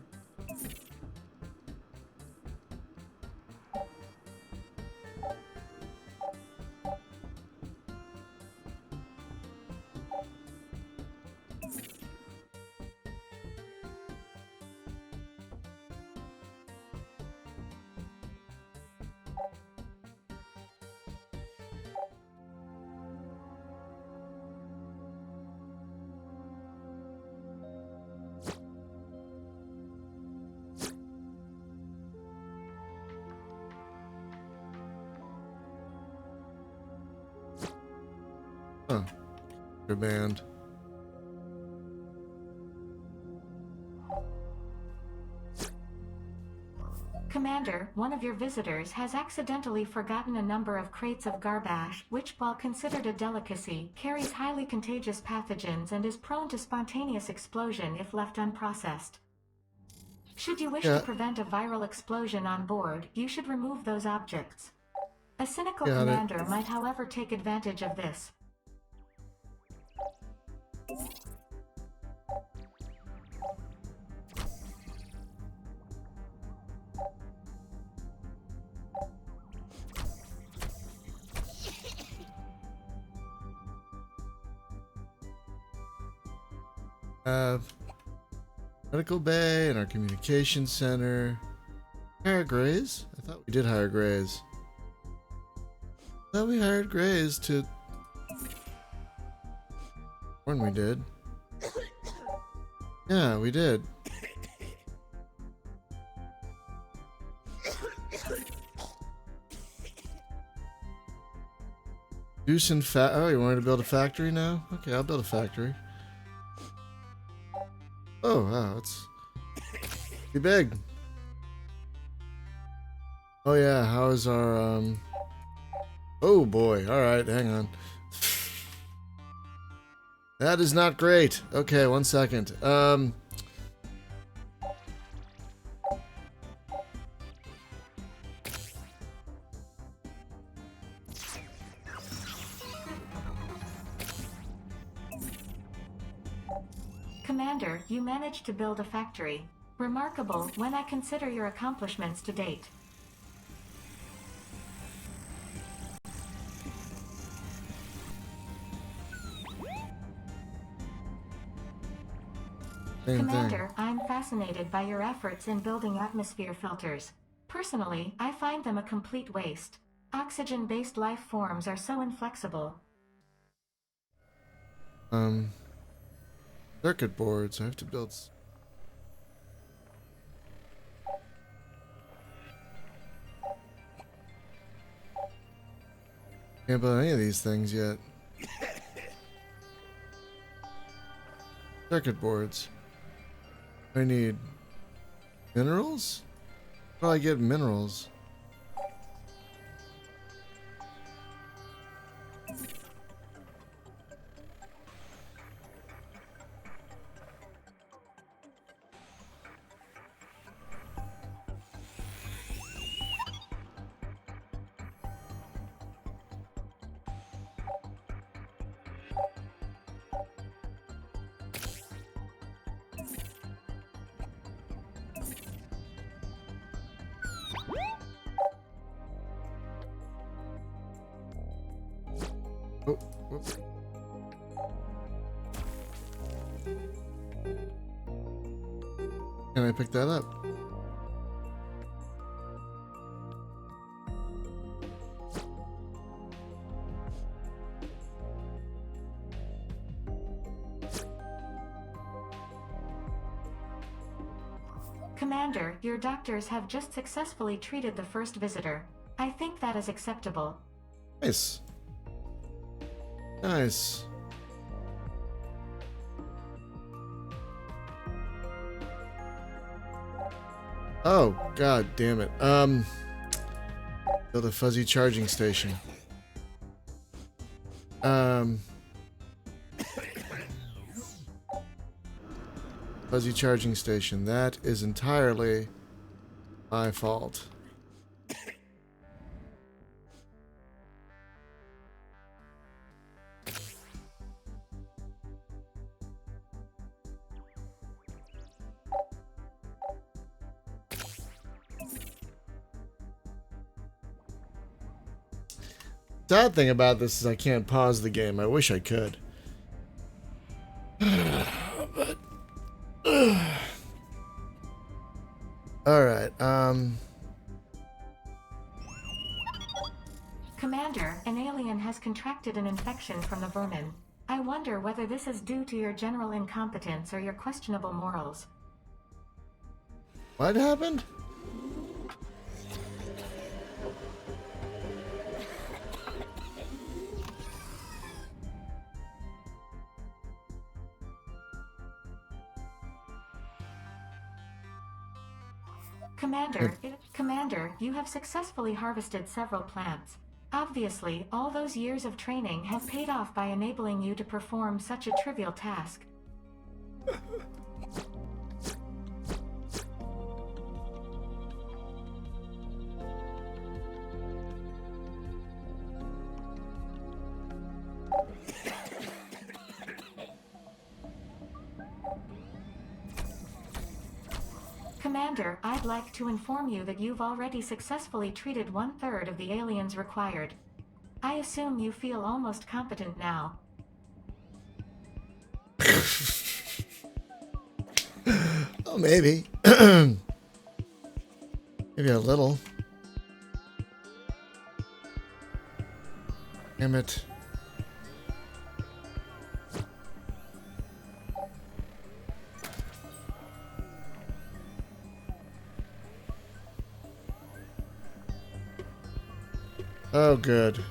Huh. Your band. Commander. Commander, one of your visitors has accidentally forgotten a number of crates of garbage, which, while considered a delicacy, carries highly contagious pathogens and is prone to spontaneous explosion if left unprocessed. Should you wish to prevent a viral explosion on board, you should remove those objects. A cynical commander might, however, take advantage of this. Medical bay and our communication center. Hire Grays? I thought we did hire Grays. I thought we hired Grays to... When we did. Yeah, we did. Oh, you wanted to build a factory now? Okay, I'll build a factory. Oh, wow, it's too big. Oh yeah, how is our oh boy, alright, hang on. That is not great. Okay, 1 second. Commander, you managed to build a factory. Remarkable when I consider your accomplishments to date. Commander, I'm fascinated by your efforts in building atmosphere filters. Personally, I find them a complete waste. Oxygen-based life forms are so inflexible. Circuit boards. I have to build. Can't build any of these things yet. Circuit boards. I need minerals? How do I get minerals? Oh, whoops. Can I pick that up? Commander, your doctors have just successfully treated the first visitor. I think that is acceptable. Nice. Nice. Oh, god damn it. Build a fuzzy charging station. Fuzzy charging station. That is entirely my fault. Sad thing about this is I can't pause the game. I wish I could. But alright, Commander, an alien has contracted an infection from the vermin. I wonder whether this is due to your general incompetence or your questionable morals. what happened? Commander, you have successfully harvested several plants. Obviously, all those years of training have paid off by enabling you to perform such a trivial task. Commander, I'd like to inform you that you've already successfully treated 1/3 of the aliens required. I assume you feel almost competent now. Oh, maybe. Maybe a little. Damn it. Oh, good.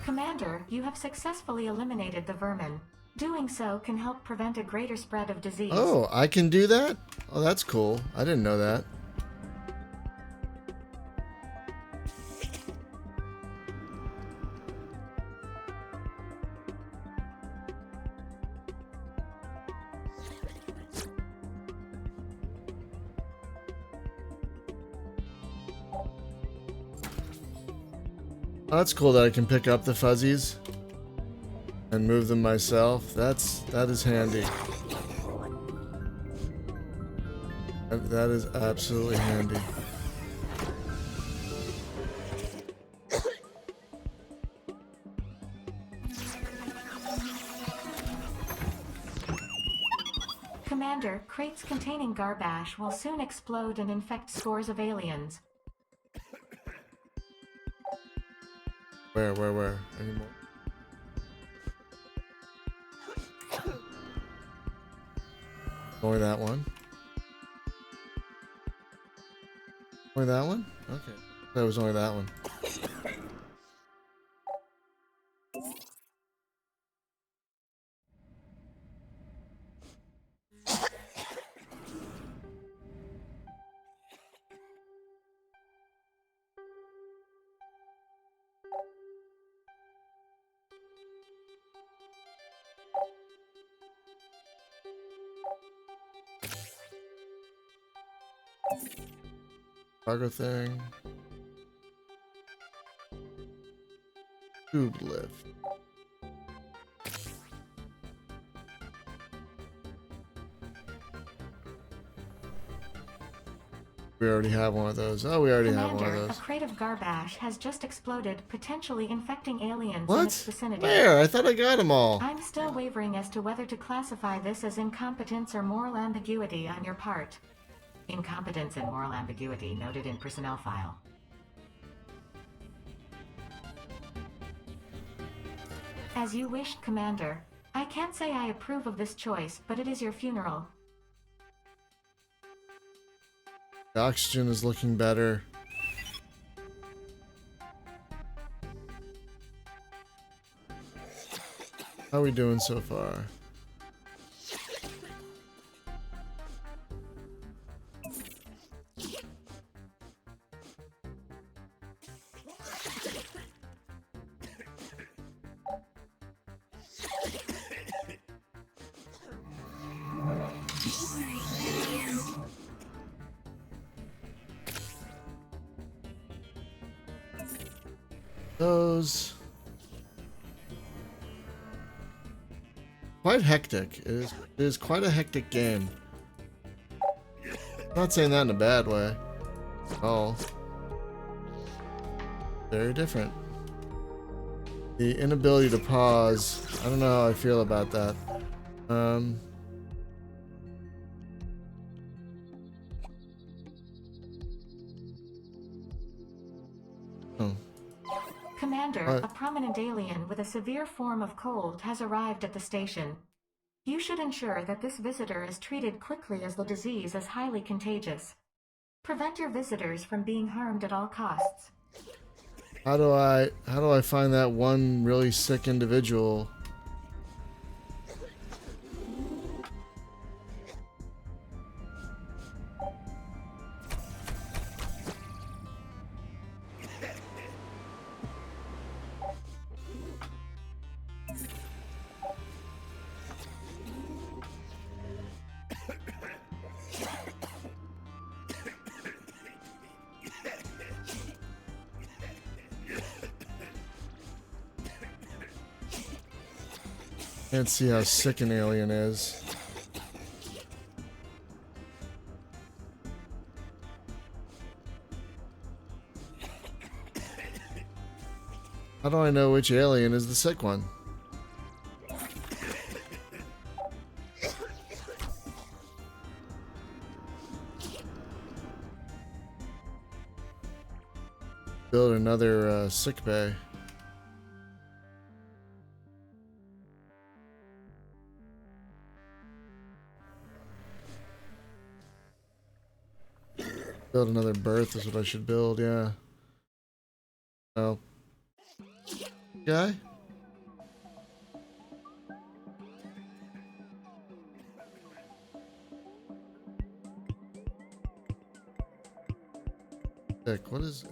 Commander, you have successfully eliminated the vermin. Doing so can help prevent a greater spread of disease. Oh, I can do that? Oh, that's cool. I didn't know that. Oh, that's cool that I can pick up the fuzzies and move them myself. That is handy. That is absolutely handy. Commander, crates containing garbage will soon explode and infect scores of aliens. Where? Any more? Only that one? Only that one? Okay. That was only that one. Cargo thing. Tube lift. We already have one of those. Oh, we already have one of Commander, those. a crate of garbage has just exploded, potentially infecting aliens What? in its vicinity. Where? I thought I got them all. I'm still wavering as to whether to classify this as incompetence or moral ambiguity on your part. Incompetence and moral ambiguity noted in personnel file. As you wished, Commander. I can't say I approve of this choice, but it is your funeral. The oxygen is looking better. How are we doing so far? Those quite hectic. It is quite a hectic game. I'm not saying that in a bad way. Oh, very different. The inability to pause. I don't know how I feel about that. Commander, a prominent alien with a severe form of cold has arrived at the station. You should ensure that this visitor is treated quickly as the disease is highly contagious. Prevent your visitors from being harmed at all costs. How do I find that one really sick individual? Can't see how sick an alien is. How do I know which alien is the sick one? Build another sick bay. Build another berth is what I should build, yeah. Oh. Guy? Heck, what is it?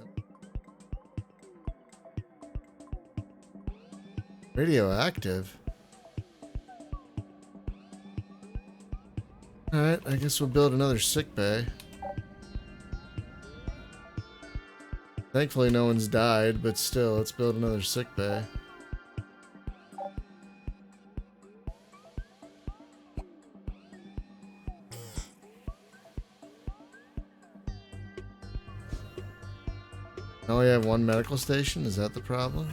Radioactive? Alright, I guess we'll build another sick bay. Thankfully no one's died, but still, let's build another sick bay. Now we have one medical station? Is that the problem?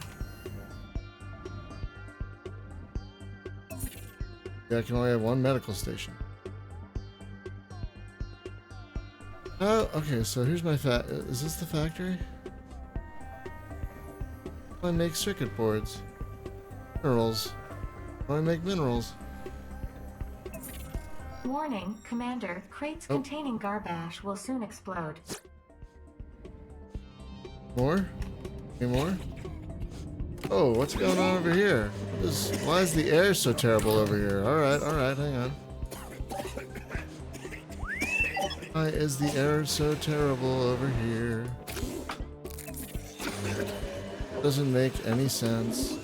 Yeah, I can only have one medical station. Oh, okay, so here's my is this the factory? I make circuit boards. Minerals. I make minerals. Warning, Commander. Crates containing garbage will soon explode. More? Any more? Oh, what's going on over here? Why is the air so terrible over here? Alright, hang on. Why is the air so terrible over here? Doesn't make any sense.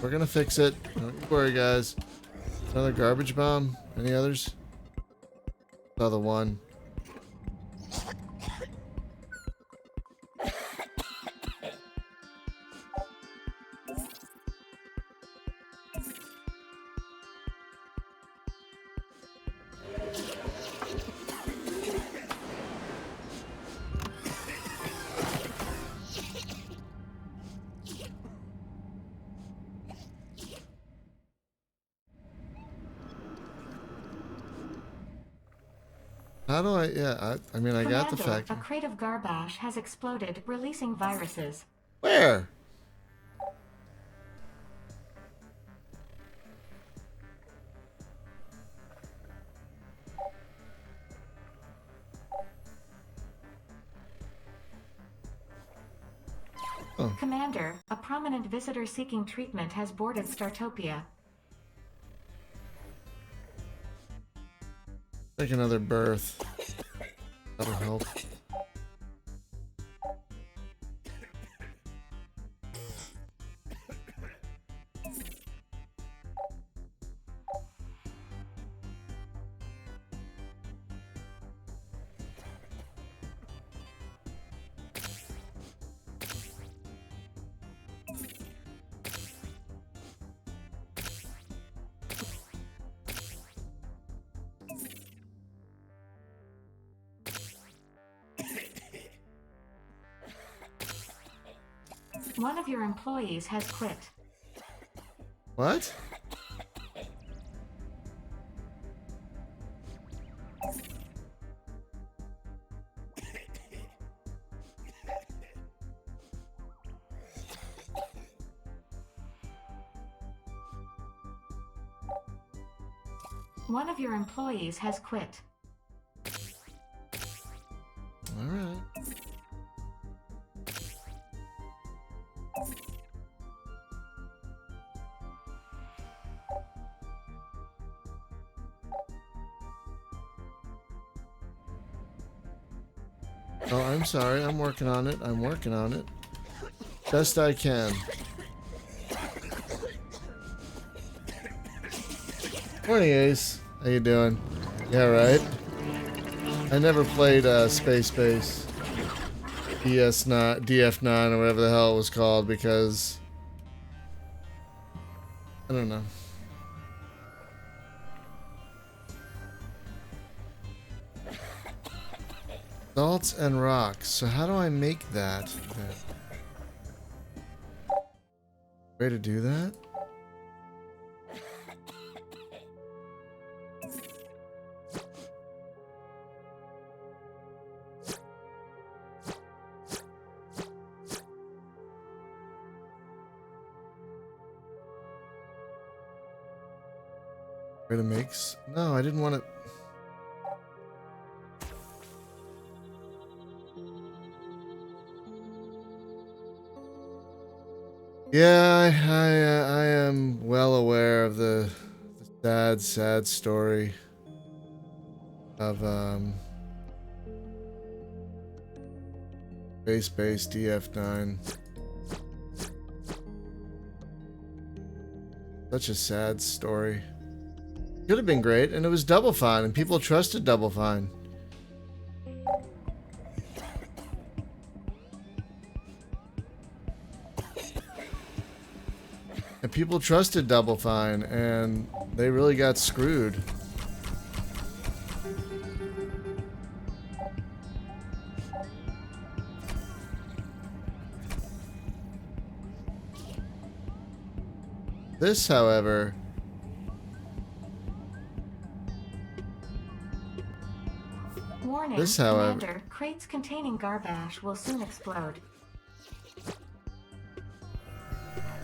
We're gonna fix it. Don't worry, guys. Another garbage bomb? Any others? Another one. How do I, yeah, I mean, I got the Commander, factory. a crate of garbage has exploded, releasing viruses. Where? Oh. Commander, a prominent visitor seeking treatment has boarded Startopia. Take another berth. That'll help. One of your employees has quit. What? One of your employees has quit. All right. Oh, I'm sorry. I'm working on it. I'm working on it. Best I can. Morning, Ace. How you doing? Yeah, right? I never played Spacebase. DF9 or whatever the hell it was called because I don't know. Salts and rocks. So how do I make that? Way to do that? Way to mix? No, I didn't want to. Yeah, I am well aware of the sad story of Spacebase DF9. Such a sad story. Could have been great, and it was Double Fine, and people trusted Double Fine. And people trusted Double Fine, and they really got screwed. This, however... Warning, This, however... Commander, crates containing garbage will soon explode.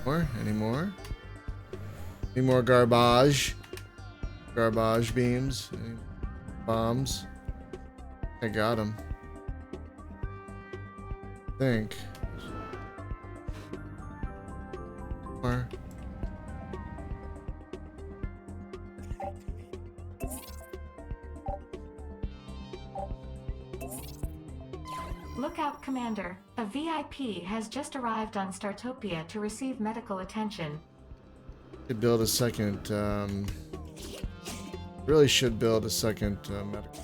More? Any more? Any more garbage? Garbage beams? Any bombs? I got them. I think. More. Look out, Commander. A VIP has just arrived on Startopia to receive medical attention. Could build a second, really should build a second, medical.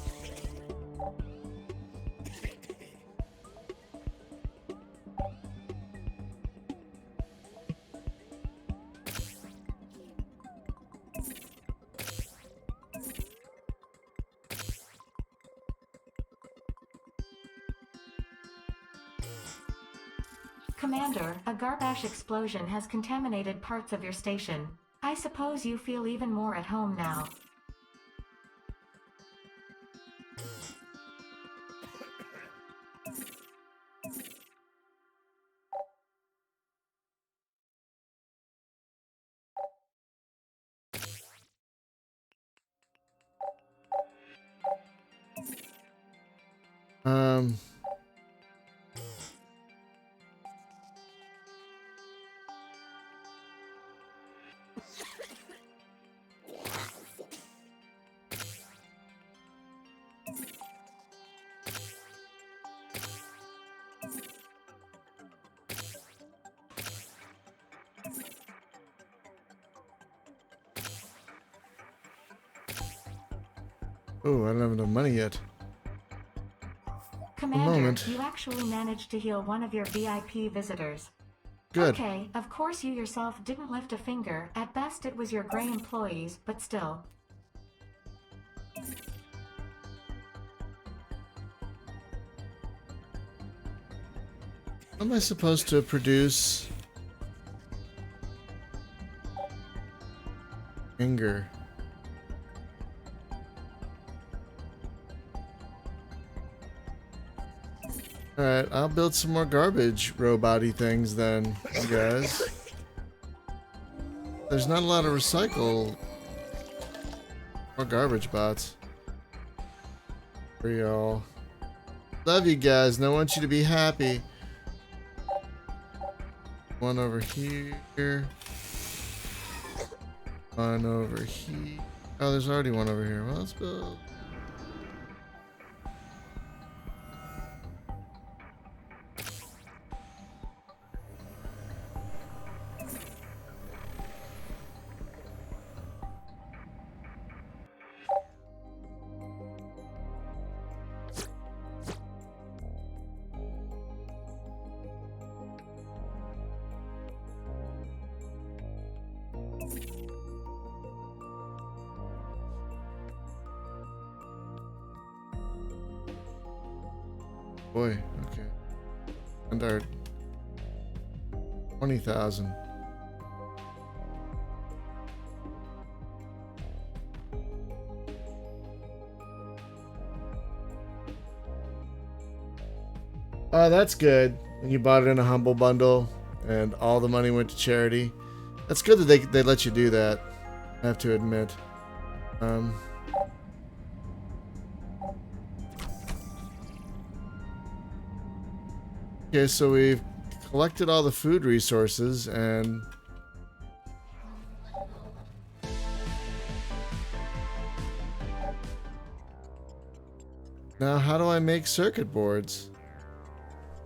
Commander, a garbage explosion has contaminated parts of your station. I suppose you feel even more at home now. Oh, I don't have enough money yet. Commander, you actually managed to heal one of your VIP visitors. Good. Okay, of course you yourself didn't lift a finger. At best it was your gray employees, but still. How am I supposed to produce anger? Alright, I'll build some more garbage robot-y things then, you guys. There's not a lot of recycle. More garbage bots. For y'all. Love you guys, and I want you to be happy. One over here. One over here. Oh, there's already one over here. Well, let's build. boy. Okay. And our 20,000. Oh, that's good. And you bought it in a humble bundle, and all the money went to charity. That's good that they let you do that. I have to admit. Okay, so we've collected all the food resources, and now how do I make circuit boards?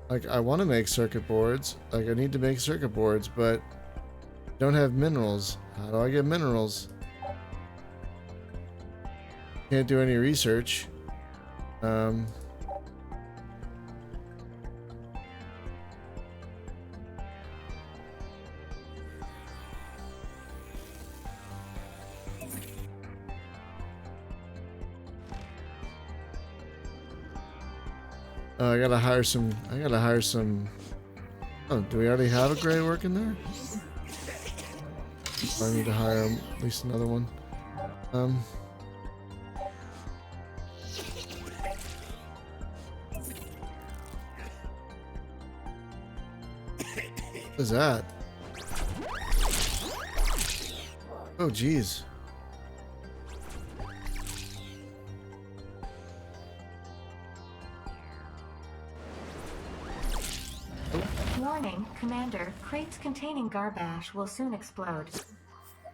Like, I want to make circuit boards. Like, I need to make circuit boards, but don't have minerals. How do I get minerals? Can't do any research. I gotta hire some. Oh, do we already have a gray working there? I need to hire at least another one. What is that? Oh, geez. Warning, Commander, crates containing garbage will soon explode.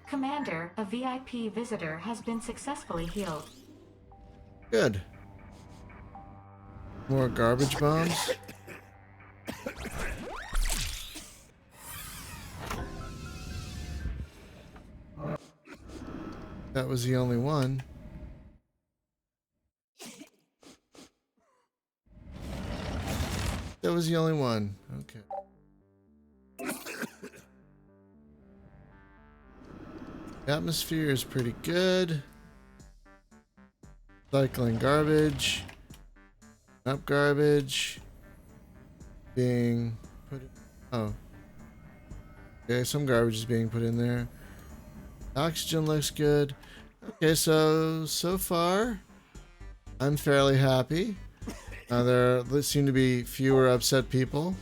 Commander, a VIP visitor has been successfully healed. Good. More garbage bombs. That was the only one. That was the only one. Okay. The atmosphere is pretty good. Cycling garbage. Up garbage. Being put in. Oh. Okay, some garbage is being put in there. Oxygen looks good. Okay, so far, I'm fairly happy. There seem to be fewer upset people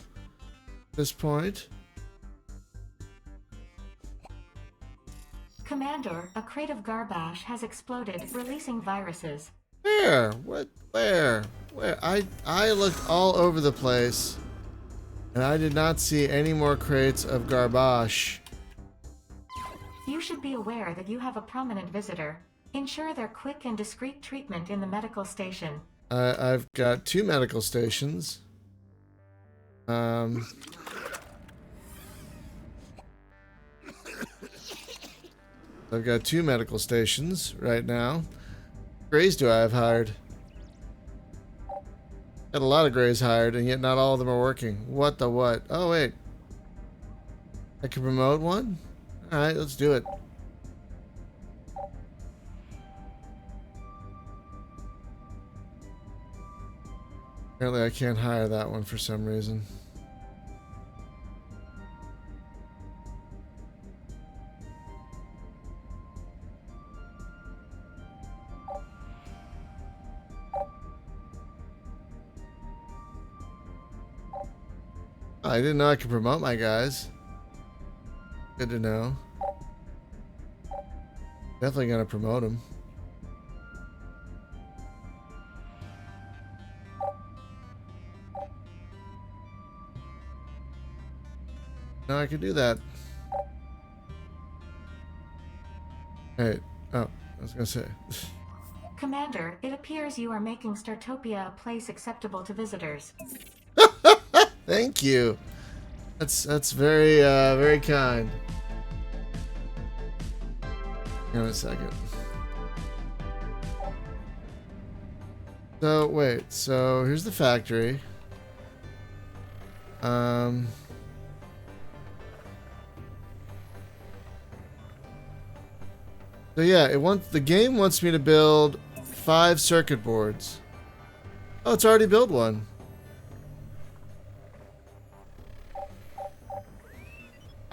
at this point. Commander, a crate of garbage has exploded, releasing viruses. Where? What? Where? Where? I looked all over the place, and I did not see any more crates of garbage. You should be aware that you have a prominent visitor. Ensure their quick and discreet treatment in the medical station. I've got 2 medical stations. I've got 2 medical stations right now. Greys do I have hired? Got a lot of greys hired, and yet not all of them are working. What the what? Oh wait, I can promote one? Alright, let's do it. Apparently I can't hire that one for some reason. I didn't know I could promote my guys. Good to know. Definitely gonna promote them. No, I can do that. Hey, oh, I was gonna say. Commander, it appears you are making Startopia a place acceptable to visitors. Thank you. That's very very kind. Hang on a second. So wait, so here's the factory. So yeah, the game wants me to build 5 circuit boards. Oh, it's already built one.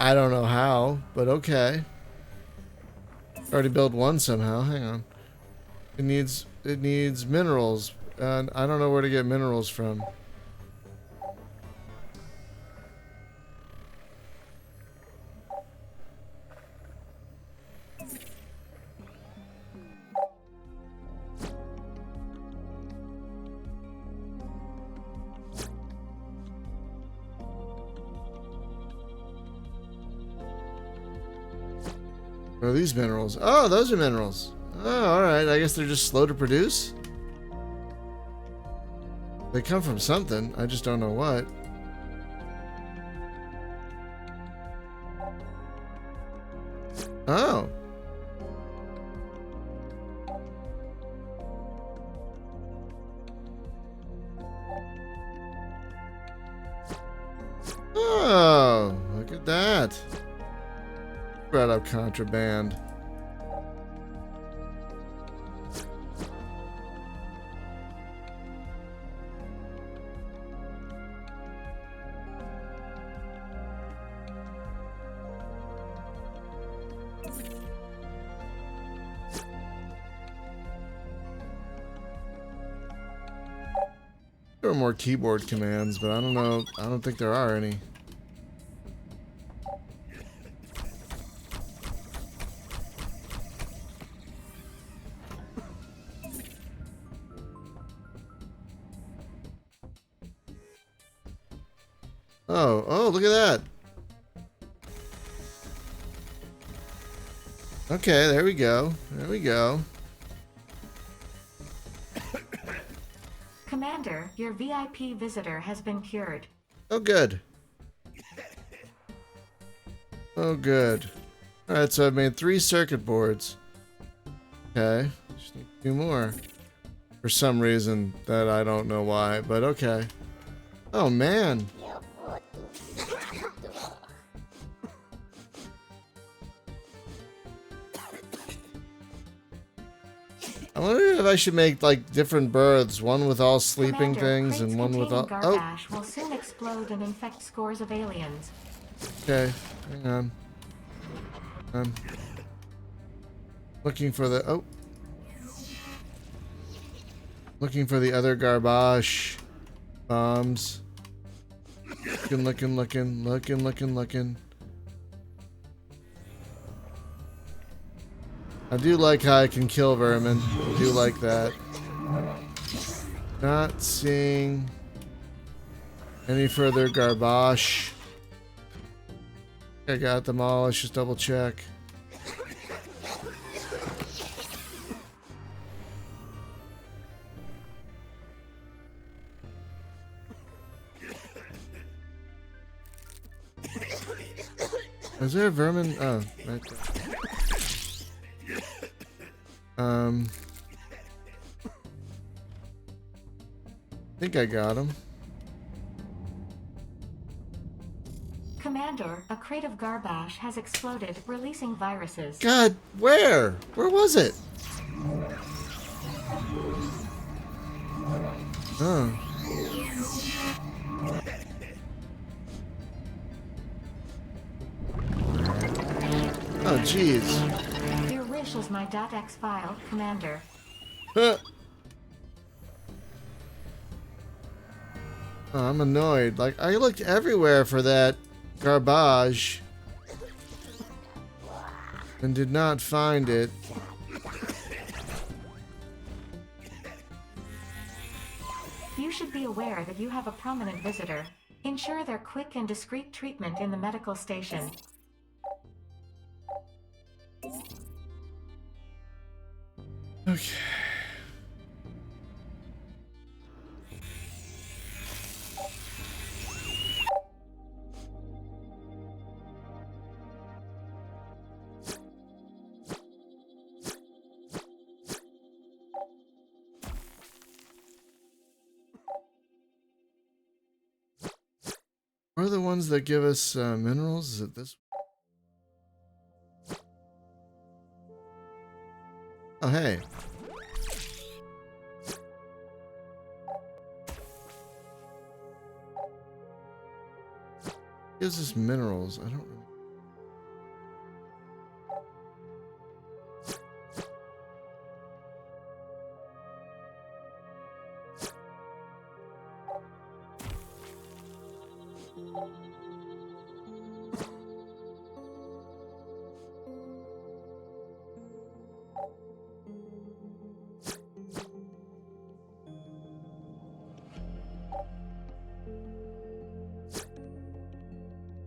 I don't know how, but okay. Already built one somehow. Hang on. It needs minerals, and I don't know where to get minerals from. What are these minerals? Oh, those are minerals. Oh, alright. I guess they're just slow to produce? They come from something. I just don't know what. Oh. Oh, look at that. Brought up contraband. There are more keyboard commands, but I don't know. I don't think there are any. Oh, look at that. Okay, there we go. There we go. Commander, your VIP visitor has been cured. Oh, good. Oh, good. Alright, so I've made 3 circuit boards. Okay. Just need 2 more. For some reason that I don't know why, but okay. Oh, man. I wonder if I should make, like, different berths. One with all sleeping Commander, things and crates one with all... containing Oh! Garbash will soon explode and infect scores of aliens. Okay, hang on. Looking for the... Oh! Looking for the other garbage bombs. Looking. I do like how I can kill vermin. I do like that. Not seeing any further garbage. I got them all. Let's just double check. Is there a vermin? Oh, right there. I think I got him. Commander, a crate of Garbash has exploded, releasing viruses. God, where? Where was it? Oh. Oh, jeez. Your wish is my .x file, Commander. Huh. Oh, I'm annoyed. Like, I looked everywhere for that garbage and did not find it. You should be aware that you have a prominent visitor. Ensure their quick and discreet treatment in the medical station. Okay. What are the ones that give us minerals? Is it this? Oh, hey. Gives us minerals. I don't know.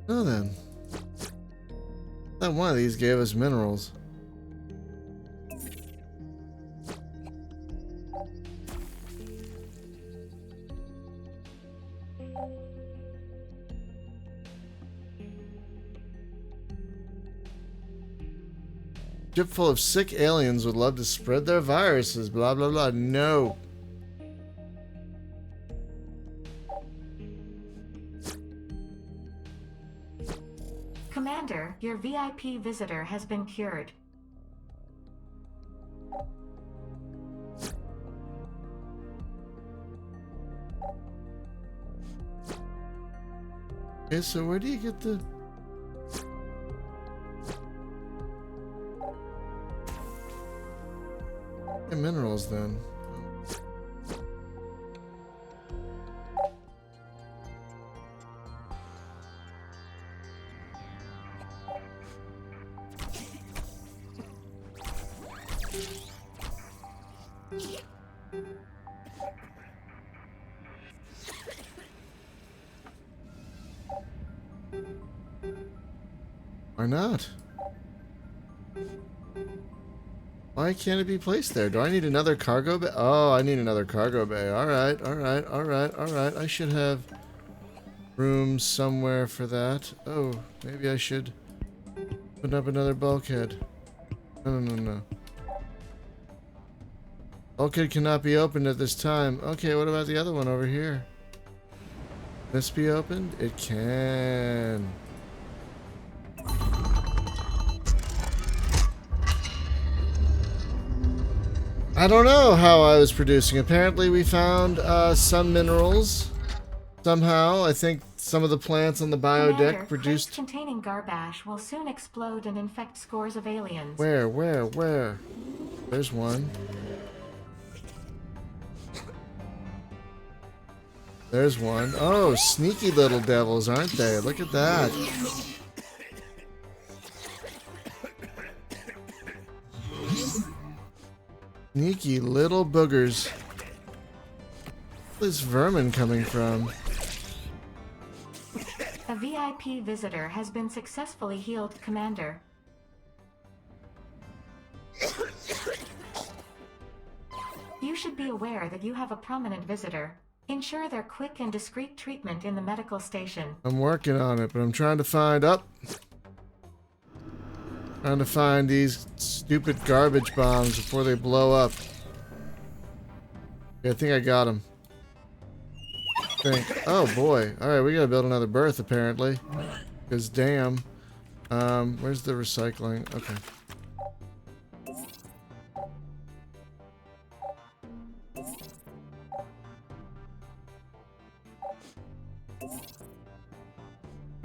Oh then. Not one of these gave us minerals. Ship full of sick aliens would love to spread their viruses, blah blah blah. No. Commander, your VIP visitor has been cured. Okay, so where do you get the... minerals then? Why not? Why can't it be placed there? Do I need another cargo bay? Oh, I need another cargo bay. Alright, alright, alright, alright. I should have room somewhere for that. Oh, maybe I should put up another bulkhead. No, no, no, no. Bulkhead cannot be opened at this time. Okay, what about the other one over here? Can this be opened? It can. I don't know how I was producing. Apparently we found some minerals. Somehow, I think some of the plants on the biodeck produced... crates containing garbage will soon explode and infect scores of aliens. Where? There's one. There's one. Oh, sneaky little devils, aren't they? Look at that. Sneaky little boogers. Where's this vermin coming from? A VIP visitor has been successfully healed, Commander. You should be aware that you have a prominent visitor. Ensure their quick and discreet treatment in the medical station. I'm working on it, but I'm trying to find Trying to find these stupid garbage bombs before they blow up. Okay, I think I got them. Oh boy. Alright, we gotta build another berth apparently. Because damn. Where's the recycling? Okay.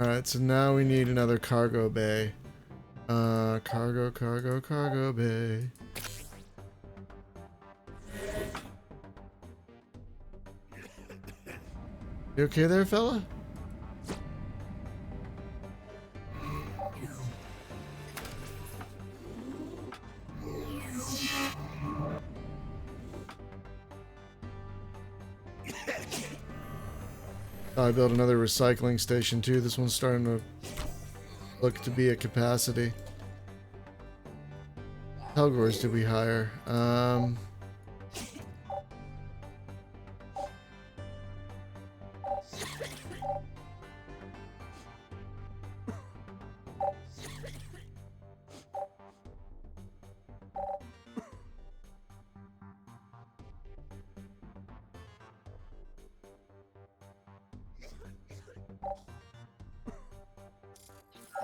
Alright, so now we need another cargo bay. Cargo bay. You okay there, fella? Oh, I built another recycling station too. This one's starting to look to be at capacity. Helgors did we hire?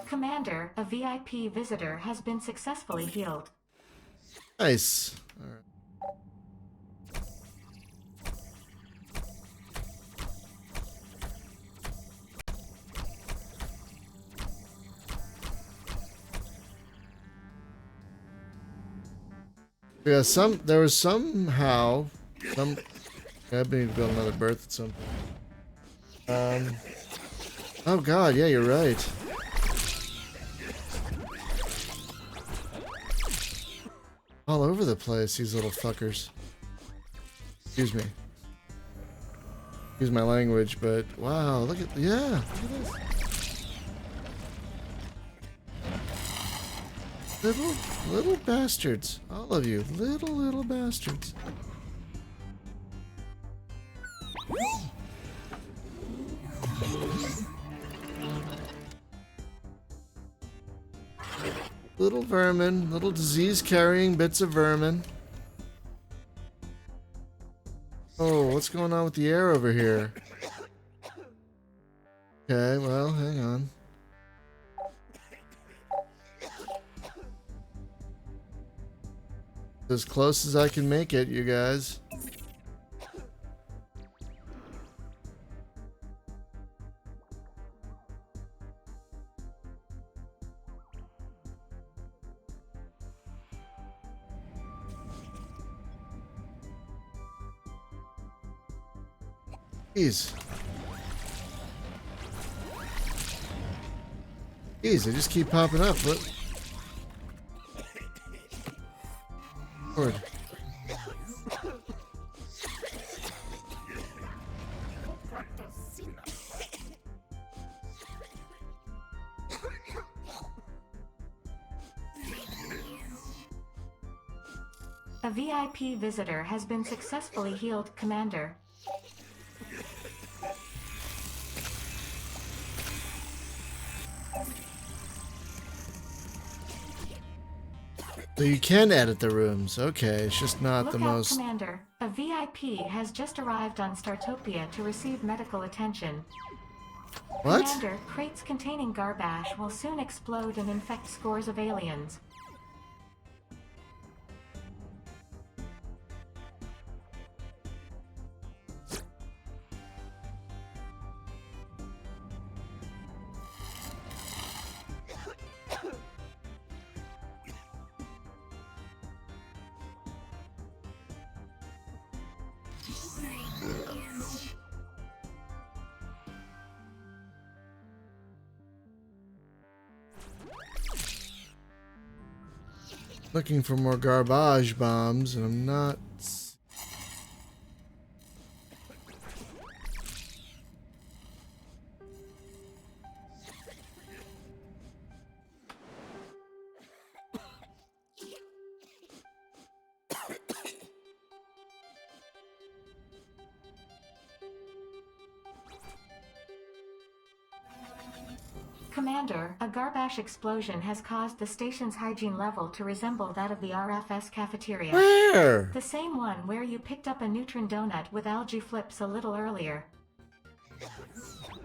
Commander, a VIP visitor has been successfully healed. Nice. All right. Yeah, there was somehow I need to build another berth at some point. Oh god, yeah, you're right. All over the place, these little fuckers. Excuse me. Excuse my language, but wow, look at, yeah, look at this. Little bastards. All of you. Little bastards. Little vermin. Little disease-carrying bits of vermin. Oh, what's going on with the air over here? Okay, well, hang on. As close as I can make it, you guys. Jeez. Jeez, they just keep popping up. What? Lord. A VIP visitor has been successfully healed, Commander. So you can edit the rooms. Okay, it's just not Look the out, most... Commander. A VIP has just arrived on Startopia to receive medical attention. What? Commander, crates containing garbage will soon explode and infect scores of aliens. Looking for more garbage bombs, and I'm not... Commander, a garbage explosion has caused the station's hygiene level to resemble that of the RFS cafeteria. Where? The same one where you picked up a neutron donut with algae flips a little earlier.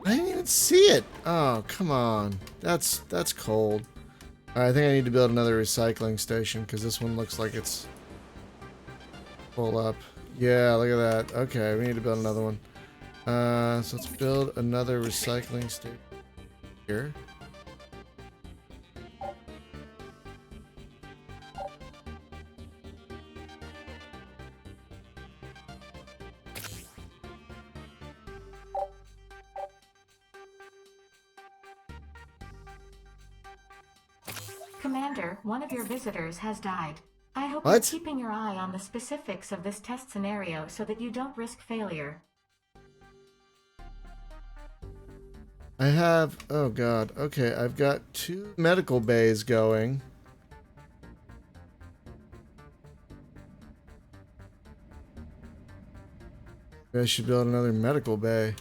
I didn't even see it. Oh, come on. That's cold. Alright, I think I need to build another recycling station because this one looks like it's full up. Yeah, look at that. Okay, we need to build another one. So let's build another recycling station here. Commander, one of your visitors has died. I hope What? you're keeping your eye on the specifics of this test scenario so that you don't risk failure. I have... Oh, God. Okay, I've got 2 medical bays going. Maybe I should build another medical bay.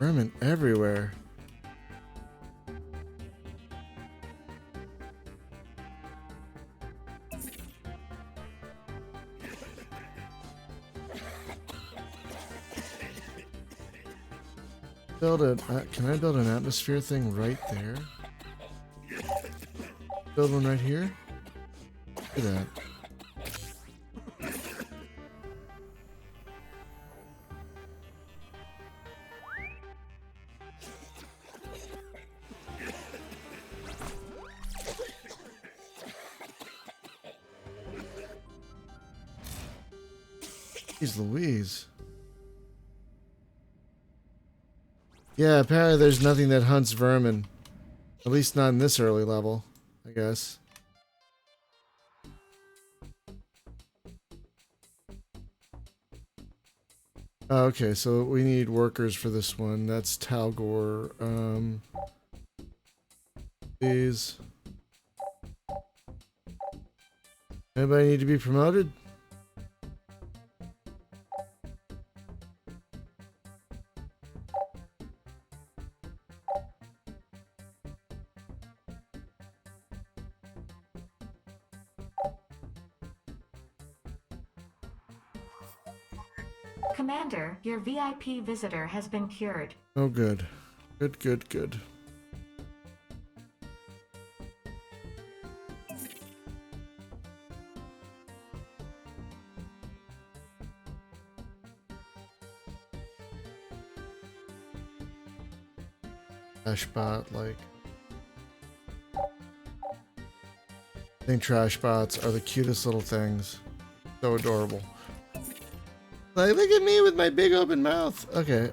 Vermin everywhere. Can I build an atmosphere thing right there? Build one right here? Look at that. Jeez Louise. Yeah, apparently there's nothing that hunts vermin. At least not in this early level, I guess. Okay, so we need workers for this one. That's Talgor. These. Anybody need to be promoted? Commander, your VIP visitor has been cured. Oh, good. Good, good, good. Trashbot, like... I think trashbots are the cutest little things. So adorable. Like, look at me with my big open mouth. Okay,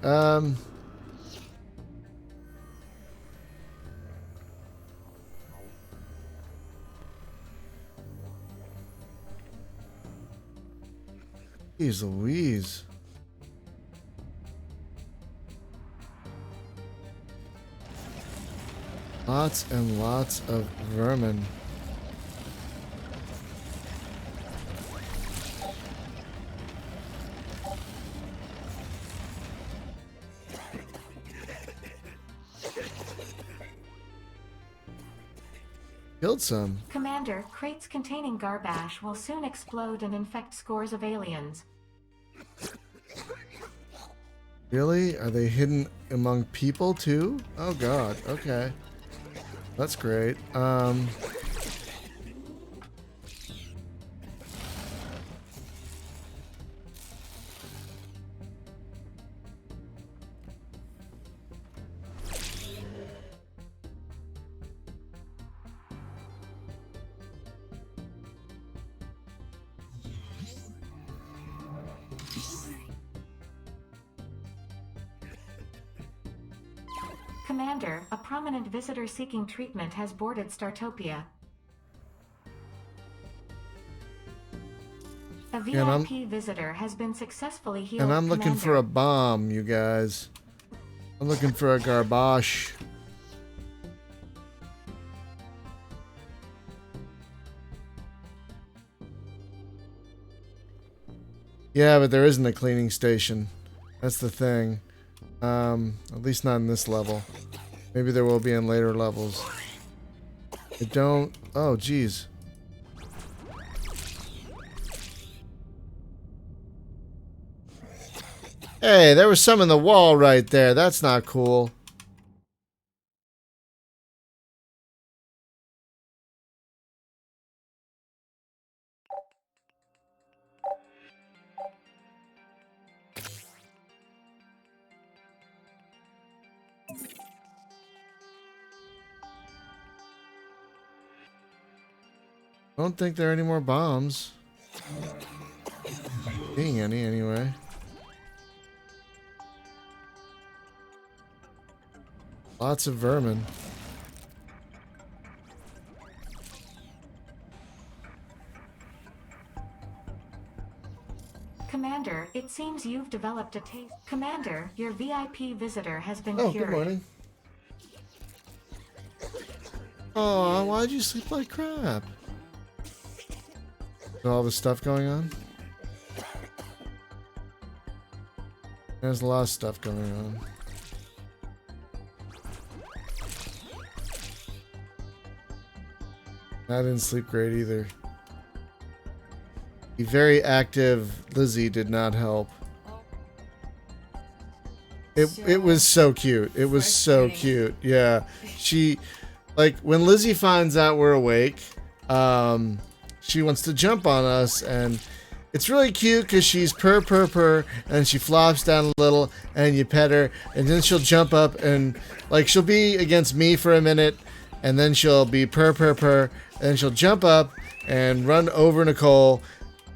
Jeez Louise. Lots and lots of vermin. Killed some. Commander, crates containing garbage will soon explode and infect scores of aliens. Really? Are they hidden among people too? Oh god, okay. That's great. Commander, a prominent visitor seeking treatment has boarded Startopia. A VIP visitor has been successfully healed. And I'm looking for a bomb, you guys. I'm looking for a garbage. Yeah, but there isn't a cleaning station. That's the thing. At least not in this level. Maybe there will be in later levels. I don't... Oh, geez. Hey, there was some in the wall right there. That's not cool. I don't think there are any more bombs. Seeing any, anyway. Lots of vermin. Commander, it seems you've developed a taste. Commander, your VIP visitor has been Oh, cured. good morning. Oh, why'd you sleep like crap? All this stuff going on? There's a lot of stuff going on. I didn't sleep great either. The very active Lizzie did not help. It was so cute. It was so cute. Yeah. She, like, when Lizzie finds out we're awake, she wants to jump on us, and it's really cute because she's purr, and she flops down a little, and you pet her, and then she'll jump up, and, like, she'll be against me for a minute, and then she'll be purr, and then she'll jump up and run over Nicole,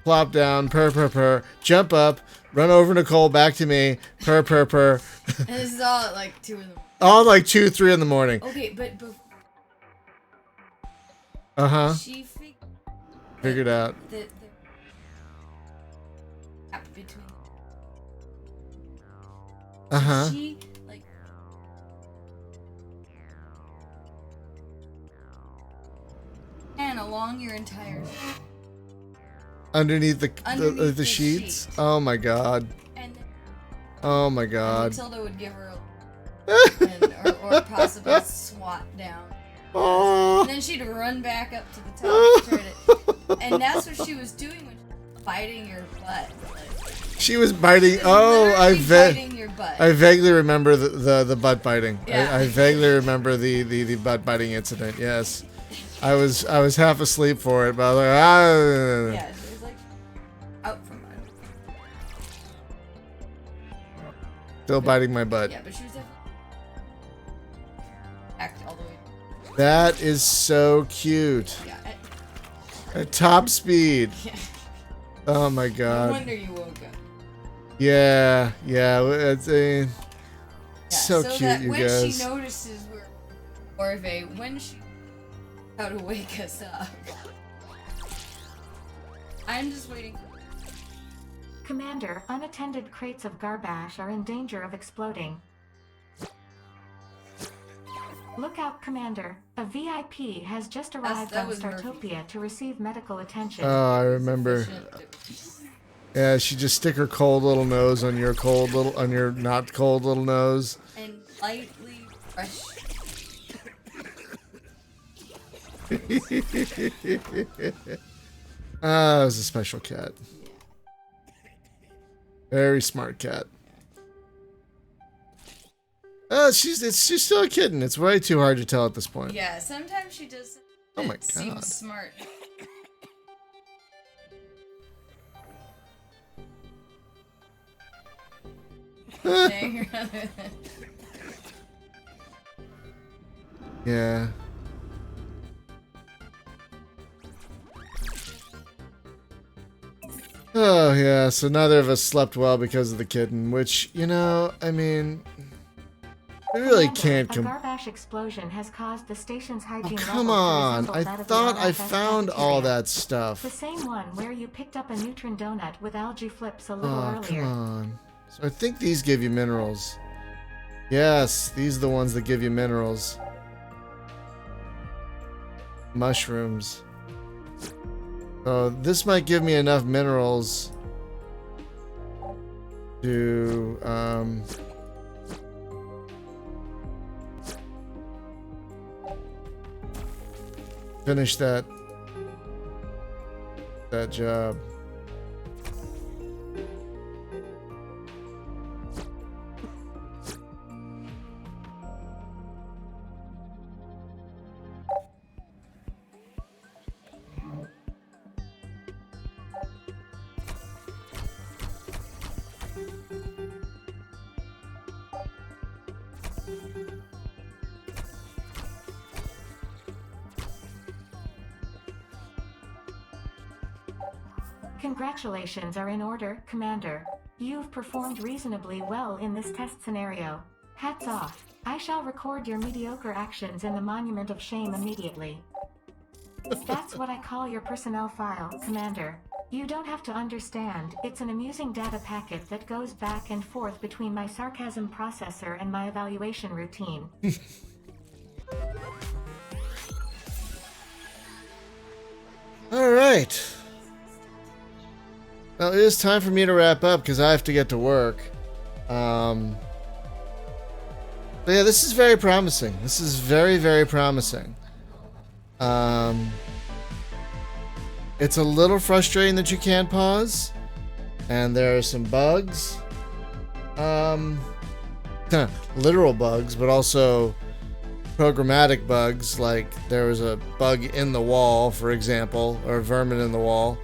plop down, purr, purr, purr, jump up, run over Nicole, back to me, purr, purr, purr. And this is all at like 2 in the morning. All like 2, 3 in the morning. Okay, but she figured out the gap between. She like. And along your entire. Underneath the sheets. Sheet. Oh my god. And Oh my god. Matilda would give her or possibly swat down. Oh. And then she'd run back up to the top and try to, and that's what she was doing when she was biting your butt. Like, She was biting. biting your butt. I vaguely remember the butt biting. Yeah. I vaguely remember the butt biting incident. Yes, I was half asleep for it, but I was like, ah. Yeah, she was like out from under. Still biting my butt. Yeah, but she was definitely back all the way. That is so cute. Yeah. At top speed. Yeah. Oh my No god. wonder you woke up. Yeah. It's Yeah, so cute, that you when guys. she notices when she how to wake us up. I'm just waiting. Commander, unattended crates of garbage are in danger of exploding. Look out, Commander. A VIP has just arrived that on was Startopia to receive medical attention. Oh, I remember. Yeah, she just stick her cold little nose on your not cold little nose. And lightly brush. Ah, it was a special cat. Very smart cat. She's still a kitten. It's way too hard to tell at this point. Yeah, sometimes she does. Oh my seem God. smart. Yeah. Oh, yeah, so neither of us slept well because of the kitten, which, you know, I mean, we really Commander, can't a garbage explosion has caused the station's hygiene come level to on. resemble I that of thought the I LFS found all cafeteria. that stuff. The same one where you picked up a neutron donut with algae flips a little Oh, earlier. come on. So I think these give you minerals. Yes, these are the ones that give you minerals. Mushrooms. So this might give me enough minerals to finish that job. Congratulations are in order, Commander. You've performed reasonably well in this test scenario. Hats off. I shall record your mediocre actions in the Monument of Shame immediately. That's what I call your personnel file, Commander. You don't have to understand, it's an amusing data packet that goes back and forth between my sarcasm processor and my evaluation routine. Alright. Well, it is time for me to wrap up because I have to get to work. But yeah, this is very promising. This is very, very promising. It's a little frustrating that you can't pause. And there are some bugs. Literal bugs, but also programmatic bugs. Like there was a bug in the wall, for example, or vermin in the wall.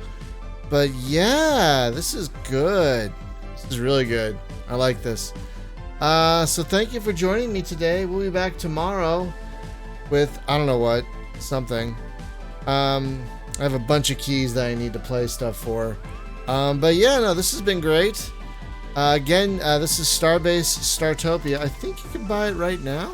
But yeah, this is good. This is really good. I like this. So thank you for joining me today. We'll be back tomorrow with, I don't know what, something. I have a bunch of keys that I need to play stuff for. But yeah, no, this has been great. Again, this is Starbase Startopia. I think you can buy it right now.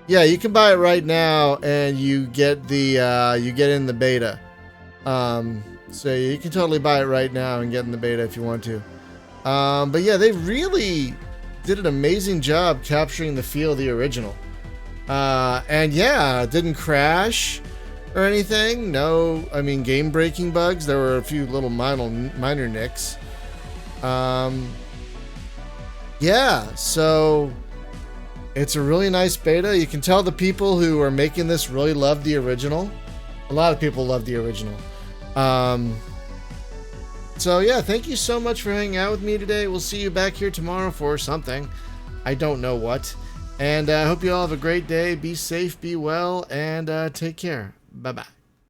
Yeah, you can buy it right now, and you get the you get in the beta. So you can totally buy it right now and get in the beta if you want to. But yeah, they really did an amazing job capturing the feel of the original. And yeah, it didn't crash or anything. No, I mean, game-breaking bugs. There were a few little minor nicks. Yeah, so it's a really nice beta. You can tell the people who are making this really love the original. A lot of people love the original. So yeah, thank you so much for hanging out with me today. We'll see you back here tomorrow for something. I don't know what. And I hope you all have a great day. Be safe, be well, and take care. Bye-bye.